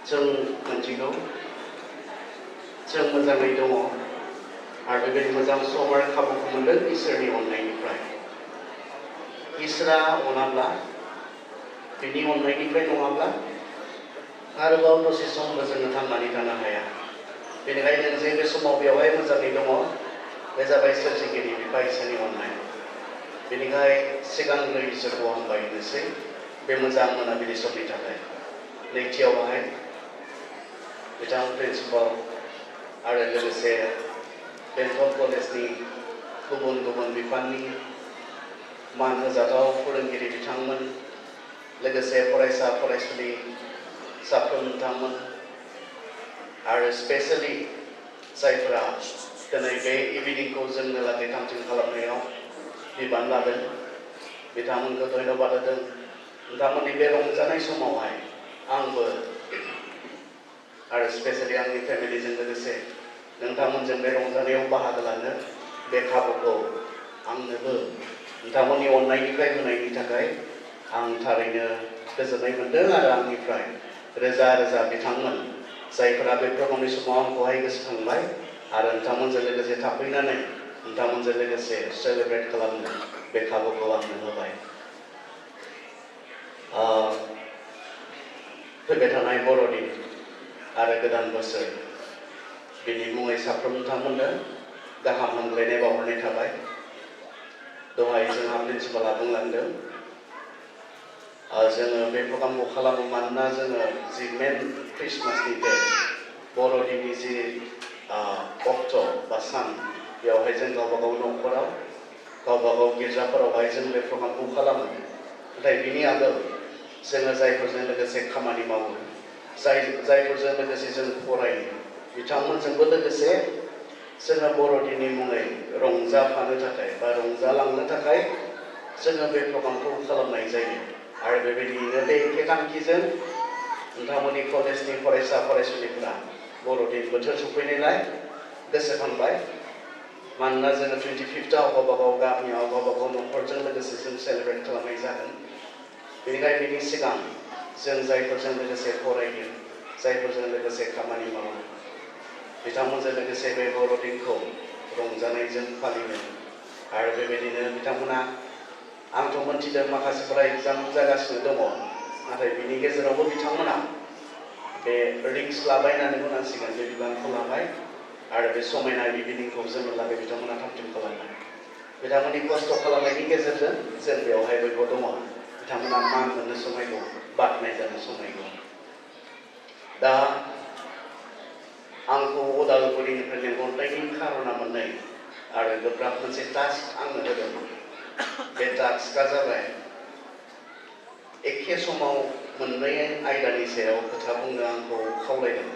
जों मोनथिगौ जों मोजाङै दङ आरो बेबायदि मोजां सम आरो खाबुखौ मोनदों इसोरनि अननायनिफ्राय। इसोरा अनाब्ला बिनि अननायनिफ्राय नङाब्ला आरोबाव दसे समबो जोङो थांनानै थानो हाया। बेनिखायनो जों जे बे समाव बेवहाय मोजाङै दङ बे जाबाय सोरजिगिरि बिफा इसोरनि अननाय। बेनिखाय सिगांग्रो इसोरखौ हामबायनोसै बे मोजां मोनाबिलि समनि थाखाय। नैथियावहाय बिथां प्रिन्सिपाल आरो लोगोसे बेंटल कलेजनि गुबुन गुबुन बिफाननि मान होजाथाव फोरोंगिरि बिथांमोन, लोगोसे फरायसा फरायसुलि साफ्रोम बिथांमोन आरो स्पेशली जायफोरा दिनै बे इभिनिंखौ जोंनो लागै थामथिम खालामनायाव बिबान लादों बिथांमोनखौ धन्यबाद होदों। नोंथांमोननि बे रंजानाय समावहाय आंबो आरो स्पेशली आंनि फेमिलिजों लोगोसे नोंथांमोनजों बे रंजानायाव बाहागो लानो बे खाबुखौ आंनोबो नोंथांमोननि अननायनिफ्राय होनायनि थाखाय आं थारैनो गोजोननाय मोनदों आरो आंनिफ्राय रोजा रोजा बिथांमोन जायफोरा बे प्रग्रामनि समाव आंखौहाय गोसोखांबाय आरो नोंथांमोनजों लोगोसे थाफैनानै नोंथांमोनजों लोगोसे सेलेब्रेट खालामनो बे खाबुखौ आंनो होबाय। फैबाय थानाय बर'दिन आरो गोदान बोसोर बिनि मुङै साफ्रोम नोंथांमोननो गाहाम हामग्लायनाय बावहरनाय थाबाय। दहाय जोंहा प्रिन्सिपाला बुंलांदों जोङो बे प्रग्रामखौ खालामो मानोना जोङो जि मेन ख्रिस्टमासनि डेट बर'दिननि जि अक्ट' बा सान बेवहाय जों गावबागाव न'खराव गावबागाव गिर्जाफोरावहाय जों बे प्रग्रामखौ खालामो। नाथाय बिनि आगोल जोङो जायफोरजों लोगोसे खामानि मावो जायफोरजों लोगोसे जों फरायो बिथांमोनजोंबो लोगोसे जोङो बर'दिननि मुङै रंजाफानो थाखाय बा रंजालांनो थाखाय जोङो बे प्रग्रामखौ खालामनाय जायो। आरो बेबायदियैनो बे एखे थांखिजों नोंथांमोननि कलेजनि फरायसा फरायसुलिफोरा बर'दिन बोथोर सफैनायलाय गोसोखांबाय। मानोना जोङो 25आव गावबागाव गामियाव गावबागाव न'खरजों लोगोसे जों सेलेब्रेट खालामनाय जागोन। बेनिखायनो बिनि सिगां जों जायफोरजों लोगोसे फरायो जायफोरजों लोगोसे खामानि मावो बिथांमोनजों लोगोसे बे बर'दिनखौ रंजानायजों फालिनो आरो बेबायदिनो बिथांमोना आंथ' मोनथिदों माखासेफोरा एग्जाम जागासिनो दङ, नाथाय बिनि गेजेरावबो बिथांमोना बे रिक्स लाबाय होननानै बुंनांसिगोन, बे बिबानखौ लाबाय आरो बे समायना इभिनिंखौ जोंनो लागै बिथांमोना थामथिम खालामबाय। बिथांमोननि खस्थ' खालामनायनि गेजेरजों जों बेवहाय बयबो दङ। बिथांमोना मान मोननो समायगौ, बाख्नाय जानो समायगौ। दा आंखौ उदालगुरिनिफ्राय लिंहरनायनि खारना मोननै आरो गोब्राब मोनसे टास्क आंनो होदोंमोन। बे टास्कआ जाबाय एखे समाव मोननै आयदानि सायाव खोथा बुंनो आंखौ खावलायदों।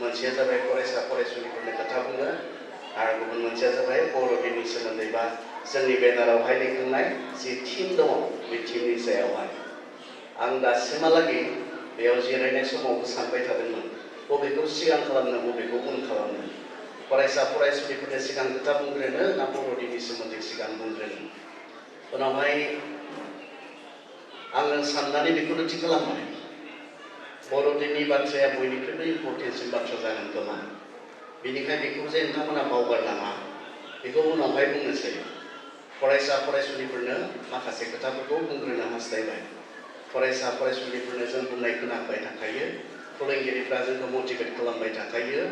मोनसेया जाबाय फरायसा फरायसुलिफोरनो खोथा बुंनो आरो गुबुन मोनसेया जाबाय बर'दिननि सोमोन्दै बा जोंनि बेनारावहाय लिरखांनाय जि थीम दङ बे थीमनि सायावहाय। आं दासिमहालागै बेयाव जिरायनाय समावबो सानबाय थादोंमोन बबेखौ सिगां खालामनो बबेखौ उन खालामनो। फरायसा फरायसुलिफोरनो सिगां खोथा बुंग्रोनो ना बर'दिननि सोमोन्दै सिगां बुंग्रोनो। उनावहाय आङो साननानै बेखौनो थि खालामबाय बर'दिननि बाथ्राया बयनिख्रुइबो इम्परटेन्टसिन बाथ्रा जागोन खोमा। बेनिखायनो बेखौ जे नोंथांमोना बावगारनाङा बेखौ उनावहाय बुंनोसै। फरायसा फरायसुलिफोरनो माखासे खोथाफोरखौ बुंग्रोनो हास्थायबाय। फरायसा फरायसुलिफोरनो जों बुंनाय खोनाबाय थाखायो, फोरोंगिरिफ्रा जोंखौ मटिभेट खालामबाय थाखायो।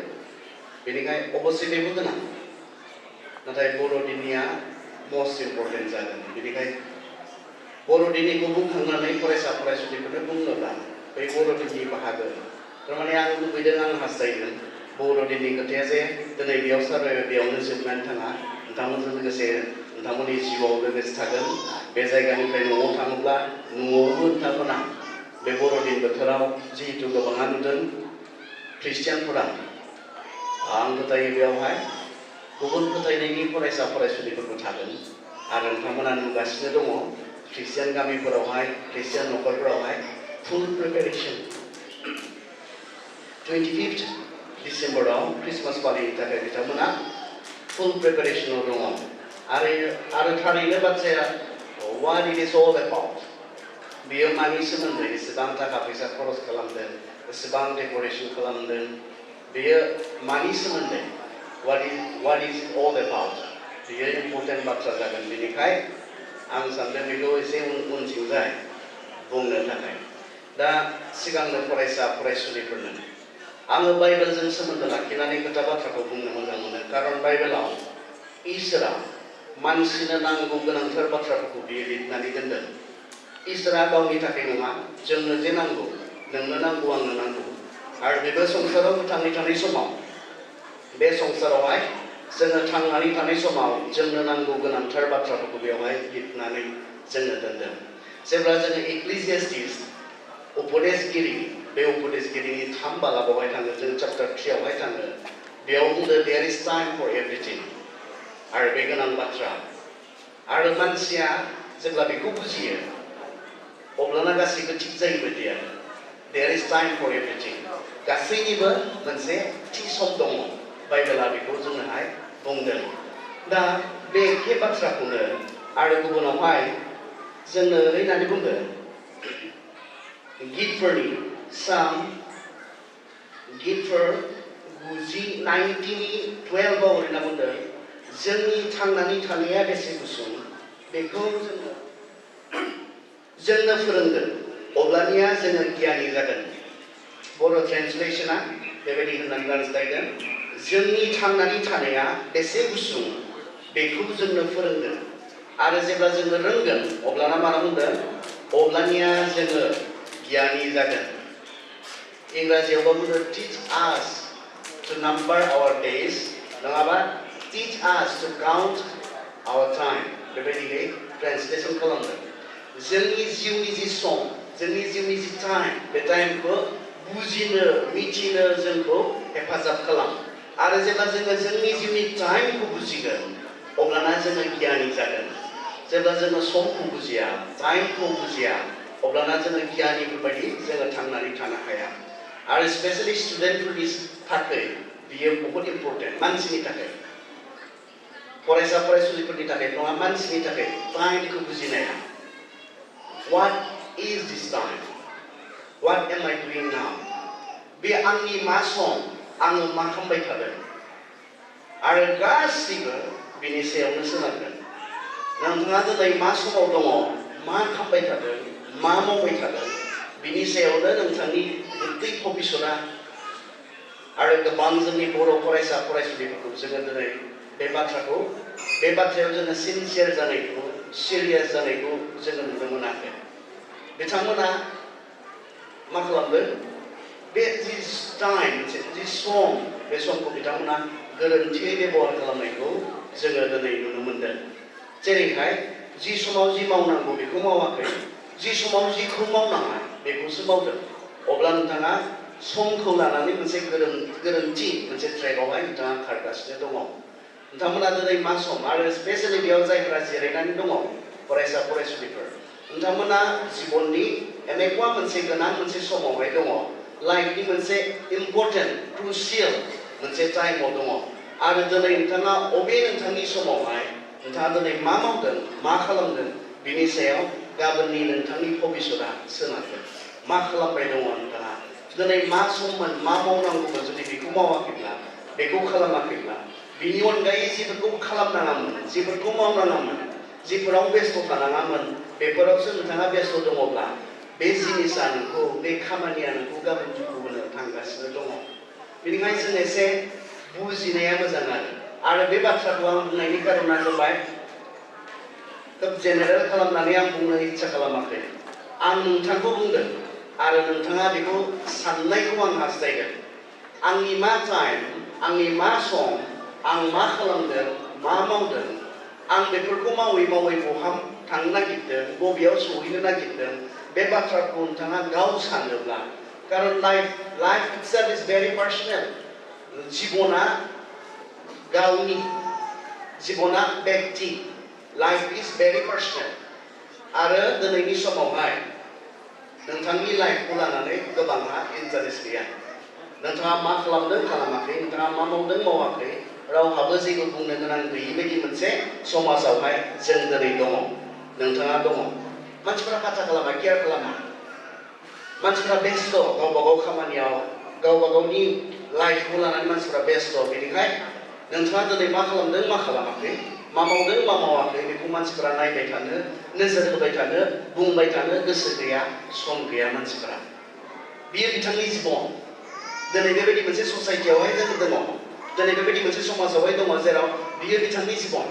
बेनिखायनो अबশ্যै बेबो गोनां, नाथाय बर'दिननिया मस्ट इम्परटेन्ट जागोन। बेनिखायनो बर'दिननिखौ बुंखांनानै फरायसा फरायसुलिफोरनो बुङोब्ला बै बर'दिननि बाहागो थारमाने आं लुबैदों, आं हास्थायदों बर'दिननि खोथाया जे दिनै बेयाव सावरायबाय बेयावनो जोबनानै थाङा, नोंथांमोनजों लोगोसे नोंथांमोननि जिउआव लोगोसे थागोन। बे जायगानिफ्राय न'आव थाङोब्ला न'आवबो नोंथांमोना बे बर'दिन बोथोराव जिहेतु गोबाङा नुदों ख्रिस्टियानफोरा, आं फोथायो बेयावहाय गुबुन फोथायनायनि फरायसा फरायसुलिफोरबो थागोन आरो नोंथांमोना नुगासिनो दङ ख्रिस्टियान गामिफोरावहाय ख्रिस्टियान न'खरफोरावहाय फुल प्रिपेरेसन 25 डिसेम्बराव ख्रिस्टमास फालिनो थाखाय बिथांमोना फुल प्रिपेरेसनाव दङ। आरो थारैनो बाथ्राया what it is all about, बेयो मानि सोमोन्दै एसेबां थाखा फैसा खरस खालामदों एसेबां डेक'रेसन खालामदों बेयो मानि सोमोन्दै what is it all about बेयो इम्पर्टेन्ट बाथ्रा जागोन बेनिखाय आं सानदों बेखौ एसे उनथिंजाय बुंनो थाखाय दा सिगांनो फरायसा फरायसुलिफोरनो आङो बाइबेलजों सोमोन्दो लाखिनानै खोथा बाथ्राखौ बुंनो मोजां मोनो कारन बाइबेलाव इसोरा मानसिनो नांगौ गोनांथार बाथ्राफोरखौ बियो लिरनानै दोनदों इसोरा गावनि थाखाय नङा जोंनो जे नांगौ नोंनो नांगौ आंनो नांगौ आरो बेबो संसाराव थांनानै थानाय समाव बे संसारावहाय जोङो थांनानै थानाय समाव जोंनो नांगौ गोनांथार बाथ्राफोरखौ बेवहाय लिरनानै जोंनो दोनदों जेब्ला जोङो इक्लेसियास्टिस उपदेशगिरि बे उपदेशगिरिनि 3 बालाबावहाय थाङो जों चैप्टार 3 आवहाय थाङो बेयाव बुंदों there is time for everything आरो बे गोनां बाथ्रा आरो मानसिया जेब्ला बेखौ बुजियो अब्लाना गासैबो थिग जायो बायदि आरो there is time for everything गासैनिबो मोनसे थि सम दङ बाइबेला बेखौ जोंनोहाय बुंदों दा बे एखे बाथ्राखौनो आरो गुबुनावहाय जोंनो ओरै होननानै बुंदों गितफोरनि गितफोर 90:12 आव ओरै बुंदों जोंनि थांनानै थानाया बेसे गुसुं बेखौ जोंनो फोरोंगोन अब्लानिया जोङो गियानि जागोन बर' ट्रेन्सलेशना बेबायदि होननानै रायज्लायदों जोंनि थांनानै थानाया बेसे गुसुं बेखौ जोंनो फोरोंगोन आरो जेब्ला जोङो रोंगोन अब्लाना मा बुंदों अब्लानिया जोङो गियानि जागोन इंराजियावबो बुंदों teach us to number our days नङाबा teach us to count our time बेबायदियै ट्रेन्सलेशन खालामदों जोंनि जिउनि जि सम जोंनि जिउनि जि टाइम बे टाइमखौ बुजिनो मिथिनो जोंखौ हेफाजाब खालाम आरो जेब्ला जोङो जोंनि जिउनि टाइमखौ बुजिगोन अब्लाना जोङो गियानि जागोन जेब्ला जोङो समखौ बुजिया टाइमखौ बुजिया अब्लाना जोङो गियानिफोरबायदि जोङो थांनानै थानो हाया आरो स्पेशली स्टुडेन्टफोरनि थाखाय बियो बहुत इम्पर्टेन्ट मानसिनि थाखाय फरायसा फरायसुलिफोरनि थाखाय नङा मानसिनि थाखाय टाइमखौ बुजिनाया What is this time? What am I doing now? बे आंनि मा सम आङो मा खालामबाय थादों आरो गासिबो बिनि सायावनो सोनारगोन नोंथाङा दिनै मा समाव दङ मा खालामबाय थादों मा मावबाय थादों बिनि सायावनो नोंथांनि गुबै भबिसतआ आरो गोबां जोंनि बर' फरायसा फरायसुलिफोरखौ जोङो दिनै बे बाथ्रायाव जोङो सिनसियार जानायखौ सिरियास जानायखौ जोङो नुनो मोनाखै बिथांमोना मा खालामदों बे जि टाइम जि सम बे समखौ बिथांमोना गोरोन्थियै बेबहार खालामनायखौ जोङो दिनै नुनो मोनदों जेरैहाय जि समाव जि मावनांगौ बेखौ मावाखै जि समाव जिखौ मावनाङा बेखौसो मावदों अब्ला नोंथाङा समखौ लानानै मोनसे गोरोन्थि मोनसे ट्रेकआवहाय नोंथाङा खारगासिनो दङ नोंथांमोना दिनै मा सम आरो स्पेशली बेयाव जायफोरा जिरायनानै दङ फरायसा फरायसुलिफोर नोंथांमोना जिबननि एनेकुवा मोनसे गोनां मोनसे समावहाय दङ लाइफनि मोनसे इम्पर्टेन्ट क्रुसियेल मोनसे टाइमाव दङ आरो दिनै नोंथाङा अबे नोंथांनि समावहाय नोंथाङा दिनै मा मावदों मा खालामदों बिनि सायाव गाबोननि नोंथांनि भबिसतआ सोनारगोन मा खालामबाय दङ नोंथाङा दिनै मा सममोन मा मावनांगौमोन जुदि बेखौ मावाखैब्ला बेखौ खालामाखैब्ला बिनि अनगायै जिफोरखौ खालामनाङामोन जिफोरखौ मावनाङामोन जिफोराव बेस्थ' थानाङामोन बेफोरावसो नोंथाङा बेस्थ' दङब्ला बे जिनिसा नोंखौ बे खामानिया नोंखौ गाबोन दुखु होनो थांगासिनो दङ बेनिखायनो जों एसे बुजिनाया मोजां आरो बे बाथ्राखौ आं बुंनायनि कारना जाबाय खोब जेनेरेल खालामनानै आं बुंनो इच्छा खालामाखै आं नोंथांखौ बुंदों आरो नोंथाङा बेखौ साननायखौ आं हास्थायदों आंनि मा टाइम आंनि मा सम आं मा खालामदों मा मावदों आं बेफोरखौ मावै मावै बहा थांनो नागिरदों बबेयाव सहैनो नागिरदों बे बाथ्राखौ नोंथाङा गाव सानोब्ला कारन लाइफ इटसेल्फ इज भेरि पार्सनेल जिबना गावनि जिबना व्यक्ति लाइफ इज भेरि पार्सनेल आरो दिनैनि समावहाय नोंथांनि लाइफखौ लानानै गोबांहा इन्टारेस्ट गैया नोंथाङा मा खालामदों खालामाखै नोंथाङा मा मावदों मावाखै रावहाबो जेबो बुंनो गोनां गैयि बायदि मोनसे समाजावहाय जों दिनै दङ नोंथाङा दङ मानसिफोरा बाथ्रा खालामा केयार खालामा मानसिफ्रा बेस्थ' गावबा गाव खामानियाव गावबा गावनि लाइफखौ लानानै मानसिफ्रा बेस्थ' बेनिखाय नोंथाङा दिनै मा खालामदों मा खालामाखै मा मावदों मा मावाखै बेखौ मानसिफ्रा नायबाय थानो नोजोर होबाय थानो बुंबाय थानो गोसो गैया सम गैया मानसिफ्रा बियो बिथांनि जिबन दिनै बेबायदि मोनसे ससाइटियावहाय जों दङ दिनै बेबायदि मोनसे समाजावहाय दङ जेराव बियो बिथांनि जिबन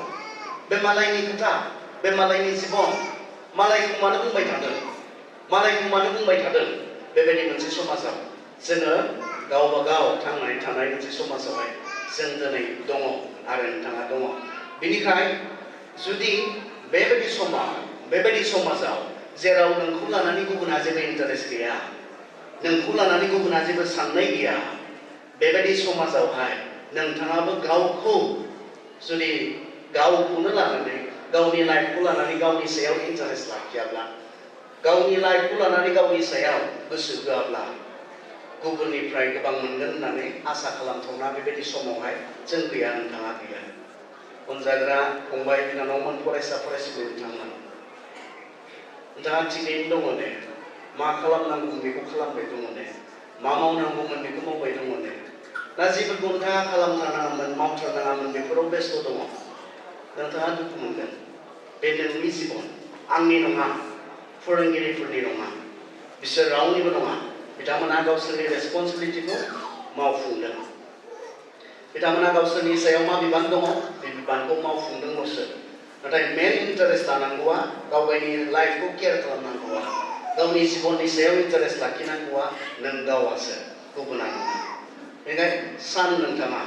बे मालायनि खोथा बे मालायनि जिबन मालायखौ मानो बुंबाय थादों मालायखौ मानो बुंबाय थादों बेबायदि मोनसे समाजाव जोङो गावबा गाव थांनानै थानाय मोनसे समाजावहाय जों दिनै दङ आरो नोंथाङा दङ बेनिखाय जुदि बेबायदि समाजाव जेराव नोंखौ लानानै गुबुनहा जेबो इन्टारेस्ट गैया नोंखौ लानानै गुबुनहा जेबो साननाय गैया बेबायदि समाजावहाय नोंथाङाबो गावखौ जुदि गावखौनो लानानै गावनि लाइफखौ लानानै गावनि सायाव इन्टारेस्ट लाखियाब्ला गावनि लाइफखौ लानानै गावनि सायाव गोसो होआब्ला गुबुननिफ्राय गोबां मोनगोन होननानै आसा खालामथावना बेबायदि समावहाय जों गैया नोंथाङा गैया अनजाग्रा फंबाय बिनानावमोन फरायसा फरायसुलि नोंथाङा थिगैनो दङ ने मा खालामनांगौमोन बेखौ खालामबाय दङ ने मा मावनांगौमोन बेखौ मावबाय दङ ने ना जेफोरखौ नोंथाङा खालामथारनाङामोन मावथारनाङामोन बेफोराव बेस्थ' दङ नोंथाङा दुखु मोनगोन बे नोंनि जिबन आंनि नङा फोरोंगिरिफोरनि नङा बिसोर रावनिबो नङा बिथांमोनहा गावसोरनि रेसपन्सिबिलिटिखौ मावफुंदों बिथांमोनहा गावसोरनि सायाव मा बिबान दङ बे बिबानखौ मावफुंदोंल'सो नाथाय मेन इन्टारेस्ट लानांगौआ गावगायनि लाइफखौ केयार खालामनांगौआ गावनि जिबननि सायाव इन्टारेस्ट लाखिनांगौआ नों गावासो गुबुना नङा बेनिखायनो सान नोंथाङा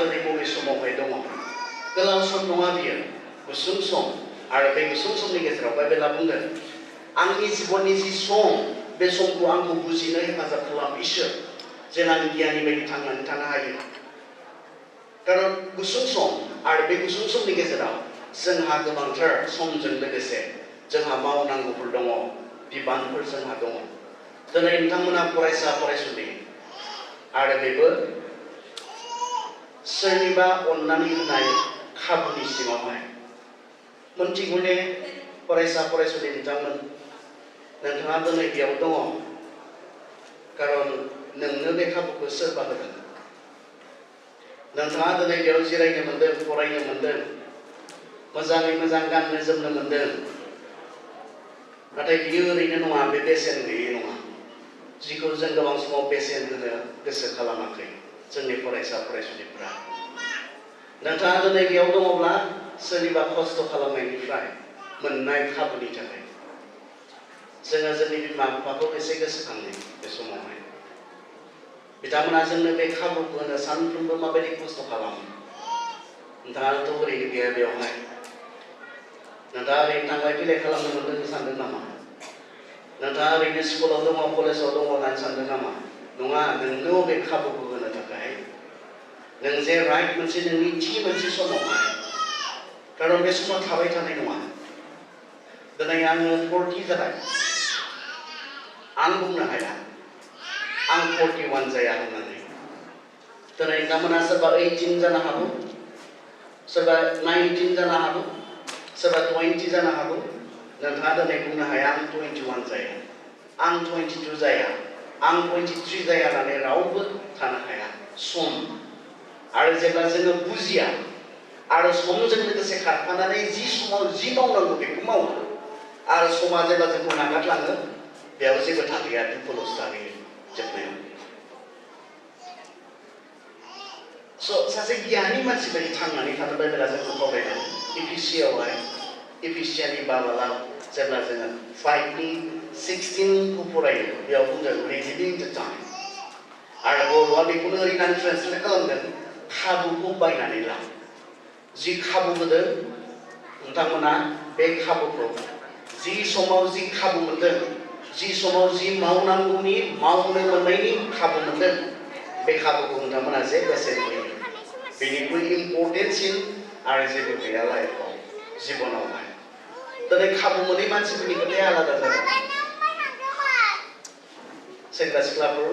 दिनै बबे समावहाय दङ गोलाव सम नङा बियो गुसुं सम आरो बे गुसुं समनि गेजेराव बाइबेला बुंदों आंनि जिबननि जि सम बे समखौ आंखौ बुजिनो हेफाजाब खालाम इसोर जेन आं गियानि बायदि थांनानै थानो हायो खारन गुसुं सम आरो बे गुसुं समनि गेजेराव जोंहा गोबांथार समजों लोगोसे जोंहा मावनांगौफोर दङ बिबानफोर जोंहा दङ दिनै नोंथांमोना फरायसा फरायसुलि आरो बेबो सोरनिबा अननानै होनाय खाबुनि सिङावहाय मोनथिगौ ने फरायसा फरायसुलि नोंथाङा दिनै बेयाव दङ खारन नोंनो बे खाबुखौ सोरबा होदों नोंथाङा दिनै बेयाव जिरायनो मोन्दों फरायनो मोन्दों मोजाङै मोजां गाननो जोमनो मोन्दों नाथाय बियो ओरैनो नङा बे बेसेन गैयै नङा जिखौ जों गोबां समाव बेसेन होनो गोसो खालामाखै जोंनि फरायसा फरायसुलिफोरा नोंथाङा दिनै बेयाव दङब्ला सोरनिबा खस्थ' खालामनायनिफ्राय मोननाय खाबुनि थाखाय जोङो जोंनि बिमा बिफाखौ एसे गोसोखाङो बे समावहाय बिथांमोना जोंनो बे खाबुखौ होनो सानफ्रोमबो माबायदि खस्थ' खालामो नोंथाङाथ' ओरैनो गैया बेयावहाय नोंथाङा ओरैनो थांलाय फैलाय खालामनो मोन्दों सानदों नामा नोंथाङा ओरैनो स्कुलाव दङ कलेजाव दङ होननानै सानदों नामा नङा नोंनो बे खाबुखौ होनो थाखाय नों जे राइट मोनसे नोंनि थि मोनसे समावहाय खारन बे समा थाबाय थानाय नङा दिनै आङो 40 जाबाय आं बुंनो हाया आं 41 जाया होननानै दिनै नोंथांमोना सोरबा 18 जानो हागौ सोरबा 19 जानो हागौ सोरबा 20 जानो हागौ नोंथाङा दिनै बुंनो हाया आं 21 जाया आं 22 जाया आं 23 जाया होननानै रावबो थानो हाया सम आरो जेब्ला जोङो बुजिया आरो समजों लोगोसे खारफानानै जि समाव जि मावनांगौ बेखौ मावो आरो समा जेब्ला जोंखौ नागारलाङो बेयाव जेबो थाहैया दुखुल'सो थाहैयो जोबनायाव सासे गियानि मानसि बायदि थांनानै थानो बाइबेला जोंखौ खावलायदों एफिसियानि बाबाला जेब्ला जोङो 5नि 16 खौ फरायो बेयाव बुंदों रिडिमिं द टाइम आरो बर'आ बेखौनो ओरैनो ट्रेन्सलेट खालामदों खाबुखौ बायनानै ला जि खाबु होदों नोंथांमोना बे खाबुखौ जि समाव जि खाबु मोनदों जि समाव जि मावनांगौनि मावनो मोननायनि खाबु मोनदों बे खाबुखौ नोंथांमोना जे बेसेन होयो बेनिख्रुइ इम्परटेन्टसिन आरो जेबो गैया लाइफआव जिबनावहाय दिनै खाबु मोनै मानसिफोरनि खोथाया आलादा जागोन सेंग्रा सिख्लाफोर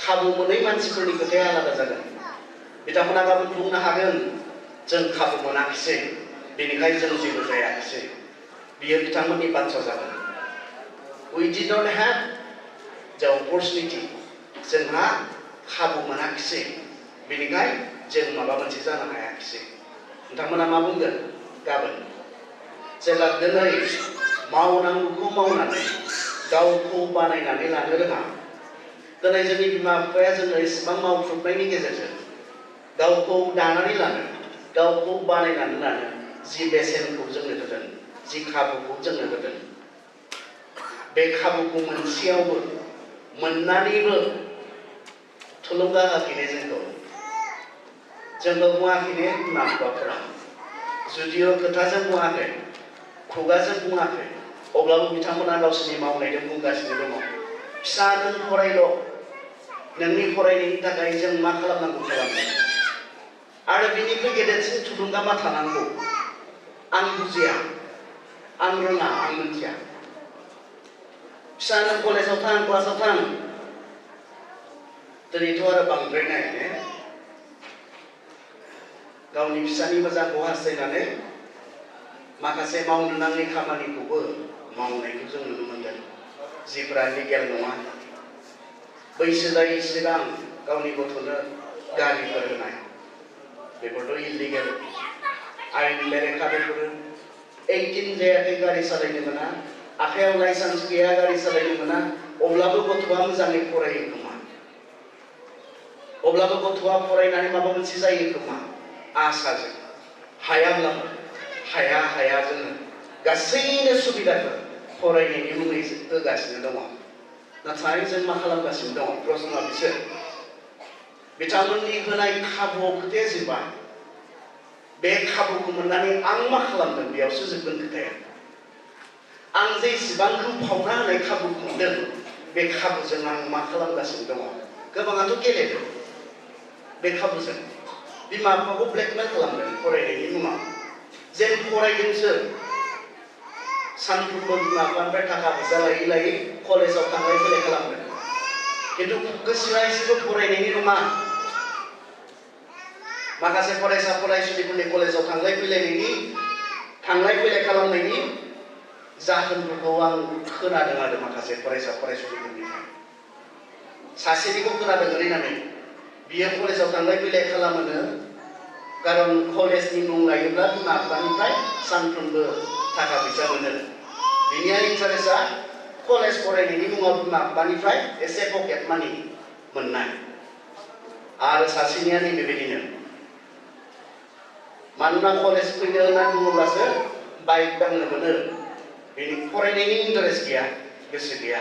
खाबु मोनै मानसिफोरनि खोथाया आलादा जागोन बिथांमोना गाबोन बुंनो हागोन जों खाबु मोनाखिसै बेनिखायनो जों जेबो जायाखिसै बियो बिथांमोननि बाथ्रा जागोन We did not have the opportunity. जोंहा खाबु मोनाखिसै बेनिखाय जों माबा मोनसे जानो हायाखिसै नोंथांमोना मा बुंगोन गाबोन जेब्ला दिनै मावनांगौखौ मावनानै गावखौ बानायनानै लानो रोङा दिनै जोंनि बिमा बिफाया जोंनो इसेबां मावख्रुबनायनि गेजेरजों गावखौ दानानै लानो गावखौ बानायनानै लानो जि बेसेनखौ जोंनो होदों जि खाबुखौ जोंनो होदों बे खाबुखौ मोनसेयावबो मोननानैबो थुलुंगा होफिनो जोंखौ बुङाखैने बिमा बिफाफोरा जुदिअ खोथाजों बुङाखै खुगाजों बुङाखै अब्लाबो बिथांमोना गावसोरनि मावनायजों बुंगासिनो दङ फिसा नों फरायल' नोंनि फरायनायनि थाखाय जों मा खालामनांगौ खालामनो आरो बेनिफ्राय गेदेरसिन थुलुंगा मा थानांगौ आं बुजिया आं रोङा आं मिथिया फिसा नों कलेजाव थां क्लासाव थां दिनैथ' आरो बांद्रायनाय ने गावनि फिसानि मोजांखौ हास्थायनानै माखासे मावनो नाङै खामानिखौबो मावनायखौ जों नुनो मोनदों जिफोरा लिगेल नङा बैसो जायै सिगां गावनि गथ'नो गारिफोर होनाय बेफोरथ' इलिगेल आयेन बेरेखा बेफोरो 18 जायाखै गारि सालायनो मोना आखायाव लाइसेन्स गैया गारि सालायनो मोना अब्लाबो गथ'आ मोजाङै फरायो खोमा अब्लाबो गथ'आ फरायनानै माबा मोनसे जायो खोमा आसाजों हायाब्लाबो हाया जोङो गासैनो सुबिदाखौ फरायनायनि मुङै होगासिनो दङ नाथाय जों मा खालामगासिनो दङ प्रश्नआ बिसोर बिथांमोननि होनाय खाबुआव खोथाया जोबा बे खाबुखौ मोननानै आं मा खालामदों बेयावसो जोबगोन खोथाया आं जे इसिबांखौ फावना होनाय खाबुखौ मोनदों बे खाबुजों आं मा खालामगासिनो दङ गोबाङाथ' गेलेदों बे खाबुजों बिमा बिफाखौ ब्लेकमेल खालामदों फरायनायनि मुङाव जेन फरायदोंसो सानफ्रोमबो बिमा बिफानिफ्राय थाखा फैसा लायै कलेजाव थांलाय फैलाय खालामदों खिन्थु गोसोआ एसेबो फरायनायनि नङा माखासे फरायसा फरायसुलिफोरनि कलेजाव थांलाय फैलाय खालामनायनि जाहोनफोरखौ आं खोनादों आरो माखासे फरायसा फरायसुलिफोरनिफ्राय सासेनिखौ खोनादों ओरैनानै बियो कलेजाव थांलाय फैलाय खालामोनो खारन कलेजनि मुं लायोब्ला बिमा बिफानिफ्राय सानफ्रोमबो थाखा फैसा मोनो बिनिया इन्टारेस्टआ कलेज फरायनायनि मुङाव बिमा बिफानिफ्राय एसे पकेट मानि मोननाय आरो सासेनिया नैबेबायदिनो मानोना कलेज फैनो होननानै बुङोब्लासो बाइक दांनो मोनो बेनि फरायनायनि इन्टारेस्ट गैया गोसो गैया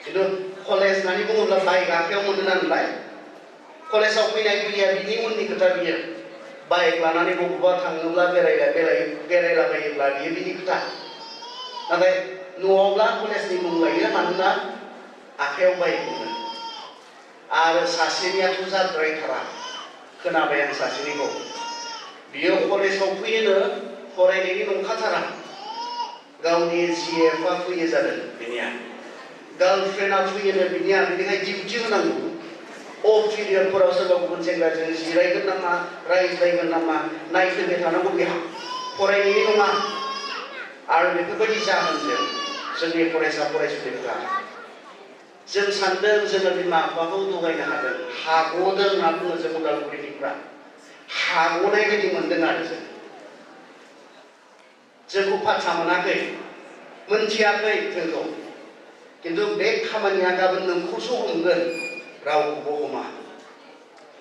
खिन्थु कलेज होननानै बुङोब्ला बाइक आखायाव मोनो नालाय कलेजाव फैनाय फैया बिनि उननि खोथा बियो बाइक लानानै बबेबा थाङोब्ला बेरायलाबायोब्ला बियो बिनि खोथा नाथाय न'आवब्ला कलेजनि मुं लायो मानोना आखायाव बाइक मोनो आरो सासेनियाथ' जाद्रायथारा खोनाबाय आं सासेनिखौ बियो कलेजाव फैयोनो फरायनायनि नंखाथारा गावनि जिएफआ फैयो जादों बिनिया गार्लफ्रेन्डआ फैयोनो बिनिया बिनिखाय डिउटि होनांगौ अफ पिरियडफोराव सोरबा गुबुन सेंग्राजों जिरायगोन नामा रायज्लायगोन नामा नायफैबाय थानांगौ बेहा फरायनायनि नङा आरो बेफोरबायदि जाहोनजों जोंनि फरायसा फरायसुलिफोरा जों सानदों जोङो बिमा बिफाखौ थगायनो हादों हाग'दों होनना बुङो जों उदालगुरिनिफ्रा हाग'नाय बायदि मोनदों आरो जोंखौ पात्ता मोनाखै मोनथियाखै जोंखौ खिन्थु बे खामानिया गाबोन नोंखौसो हमगोन रावखौबो हमा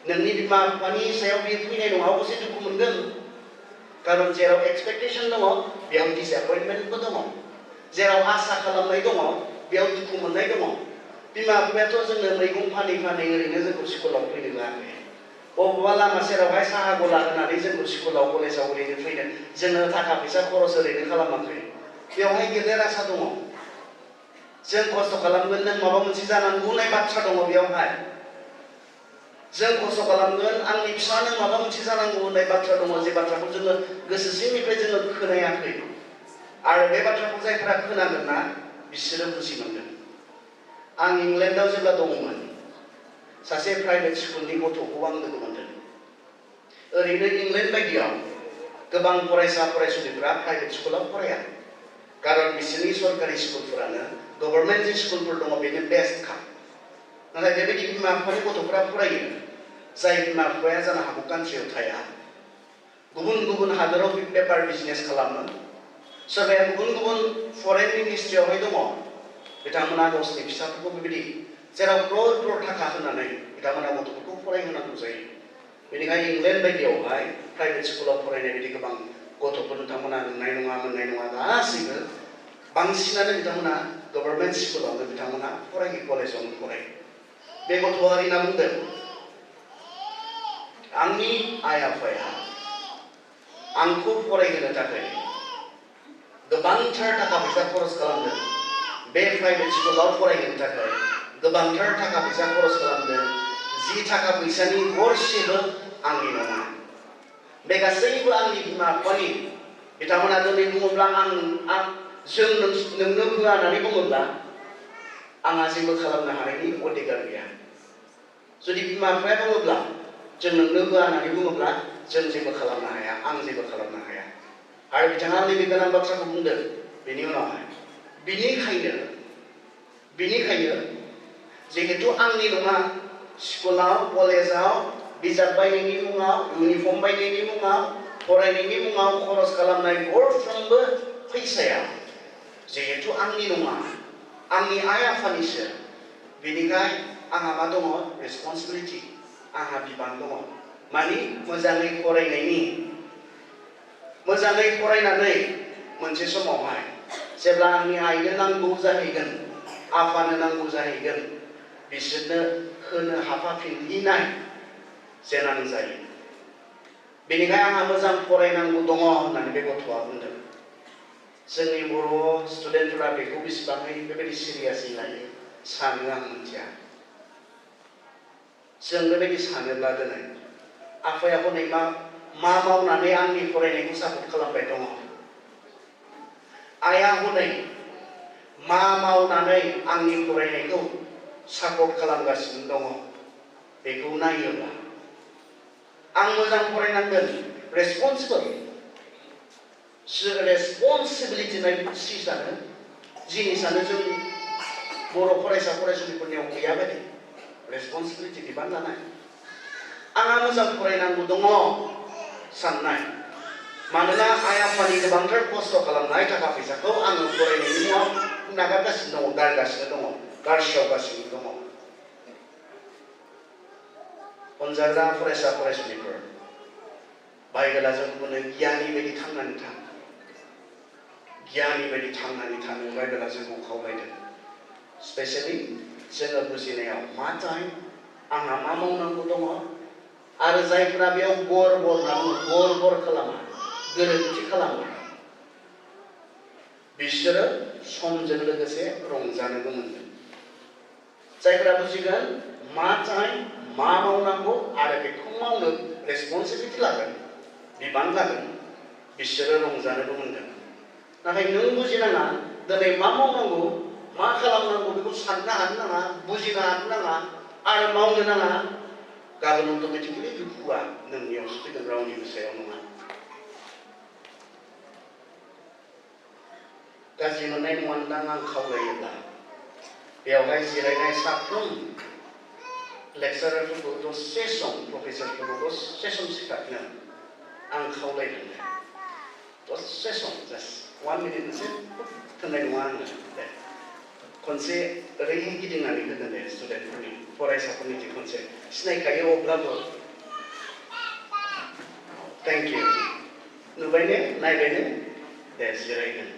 नोंनि बिमा बिफानि सायाव बे फैनाय नङा अबसे दुखु मोनगोन खारन जेराव एक्सपेक्टेसन दङ बेयाव डिसएपइन्टमेन्टबो दङ जेराव आसा खालामनाय दङ बेयाव दुखु मोननाय दङ बिमा बिफायाथ' जोंनो मैगं फानै ओरैनो जोंखौ स्कुलाव फैनो होआखै बबेबा लामा सेरावहाय साहा गला होनानै जोंखौ स्कुलाव कलेजाव ओरैनो फैनो जोंनो थाखा फैसा खरस ओरैनो खालामाखै बेवहाय गेदेर आसा दङ जों खस्थ' खालामगोन नों माबा मोनसे जानांगौ होननाय बाथ्रा दङ बेवहाय जों खस्थ' खालामगोन आंनि फिसा नों माबा मोनसे जानांगौ होननाय बाथ्रा दङ जे बाथ्राखौ जोङो गोसो सिंनिफ्राय जोङो खोनायाखै आरो बे बाथ्राखौ जायफोरा खोनागोन ना बिसोरो बुजि मोनगोन आं इंलेन्डआव जेब्ला दङमोन सासे प्राइभेट स्कुलनि गथ'खौ आं लोगो मोनदों ओरैनो इंलेन्ड बायदियाव गोबां फरायसा फरायसुलिफोरा प्राइभेट स्कुलाव फराया खारन बिसोरनि सरकारि स्कुलफोरानो गभर्नमेन्ट जि स्कुलफोर दङ बेनो बेस्टखा नाथाय बेबायदि बिमा बिफानि गथ'फोरा फरायो जाय बिमा बिफाया जानो हागौ कान्ट्रियाव थाया गुबुन गुबुन हादोराव पेपार बिजनेस खालामो सोरबाया गुबुन गुबुन फरेन मिनिस्ट्रियावहाय दङ बिथांमोना गावसोरनि फिसाफोरखौ बेबायदि जेराव क्रर क्रर थाखा होनानै बिथांमोना गथ'फोरखौ फरायहोनांगौ जायो बेनिखायनो इंलेन्ड बायदियावहाय प्राइभेट स्कुलाव फरायनाय बायदि गोबां गथ'फोर नोंथांमोना नुनाय नङा मोननाय नङा गासैबो बांसिनानो बिथांमोना गभर्नमेन्ट स्कुलावनो बिथांमोना फरायो कलेजावनो फरायो बे गथ'आ ओरैना बुंदों आंनि आइ आफाया आंखौ फरायहोनो थाखाय गोबांथार थाखा फैसा खरस खालामदों बे प्राइभेट स्कुलाव फरायहोनो थाखाय गोबांथार थाखा फैसा खरस खालामदों जि थाखा फैसानि गरसेबो आंनि नङा बे गासैबो आंनि बिमा बिफानि बिथांमोना दिनै बुङोब्ला जों नोंनो होआ होननानै बुङोब्ला आंहा जेबो खालामनो हानायनि अधिकार गैया जुदि बिमा बिफाया बुङोब्ला जों नोंनो होआ होननानै बुङोब्ला जों जेबो खालामनो हाया आं जेबो खालामनो हाया आरो बिथाङा नैबे गोनां बाथ्राखौ बुंदों बेनि उनावहाय बिनिखायनो जिहेतु आंनि नङा स्कुलाव कलेजाव बिजाब बायनायनि मुङाव इउनिफर्म बायनायनि मुङाव फरायनायनि मुङाव खरस खालामनाय गरफ्रोमबो फैसाया जिहेतु आंनि नङा आंनि आइ आफानिसो बेनिखाय आंहा मा दङ रेसपन्सिबिलिटि आंहा बिबान दङ मानि मोजाङै फरायनानै मोनसे समावहाय जेब्ला आंनि आइनो नांगौ जाहैगोन आफानो नांगौ जाहैगोन बिसोरनो होनो हाफाफिनहैनाय जेन आं जायो बेनिखायनो आंहा मोजां फरायनांगौ दङ होननानै बे गथ'आ बुंदों जोंनि बर' स्टुडेन्टफोरा बेखौ बेसेबाङै बेबायदि सिरियासै लायो सानो आं मिथिया जों बेबायदि सानोब्ला दिनै आफाया हनै मा मावनानै आंनि फरायनायखौ सापर्ट खालामबाय दङ आइया हनै मा मावनानै आंनि फरायनायखौ सापर्ट खालामगासिनो दङ बेखौ नायोब्ला आं मोजां फरायनांगोन रेसपन्सिबिलिटि होननाय जिनिसानो जों बर' फरायसा फरायसुलिफोरनियाव गैया बायदि रेसपन्सिबिलिटि बिबान लानाय आंहा मोजां फरायनांगौ दङ साननाय मानोना आइ आफानि गोबांथार खस्थ' खालामनाय थाखा फैसाखौ आङो फरायनायनि मुङाव नागारगासिनो दङ गारस्रावगासिनो दङ अनजाग्रा फरायसा फरायसुलिफोर बाइबेला जों बुङो गियानि बायदि थांनानै थानो बाइबेला जोंखौ खावलायदों स्पेसियेलि जोङो बुजिनायाव मा टाइम आंहा मा मावनांगौ दङ आरो जायफोरा बेयाव गर खालामा गोरोन्थि खालामो बिसोरो समजों लोगोसे रंजानोबो मोनगोन जायफोरा बुजिगोन मा टाइम मा मावनांगौ आरो बेखौ मावनो रेसपन्सिबिलिटि लागोन बिबान लागोन बिसोरो रंजानोबो मोनगोन नाथाय नों बुजिनाङा दिनै मा मावनांगौ मा खालामनांगौ बेखौ साननो हानो नाङा बुजिनो हानो नाङा आरो मावनो नाङा गाबोन अट'मेटिकेलि दुखुआ नोंनियावसो फैगोन रावनिबो सायाव नङा गाज्रि मोननाय नङान्दां आं खावलायोब्ला बेवहाय जिरायनाय साफ्रोम लेक्सारारफोरखौ दसे सम प्रफेसारफोरखौ दसे सम सिखारनो आं खावलायदों दसे सम जास्ट 1 मिनिट मोनसे होननाय नङा आङो दे खनसे ओरैनो गिदिंनानै होगोन दे स्टुडेन्टफोरनि फरायसाफोरनि खनसे सिनायखायो अब्लाबो थेंक इउ नुबाय ने नायबाय ने दे जिरायगोन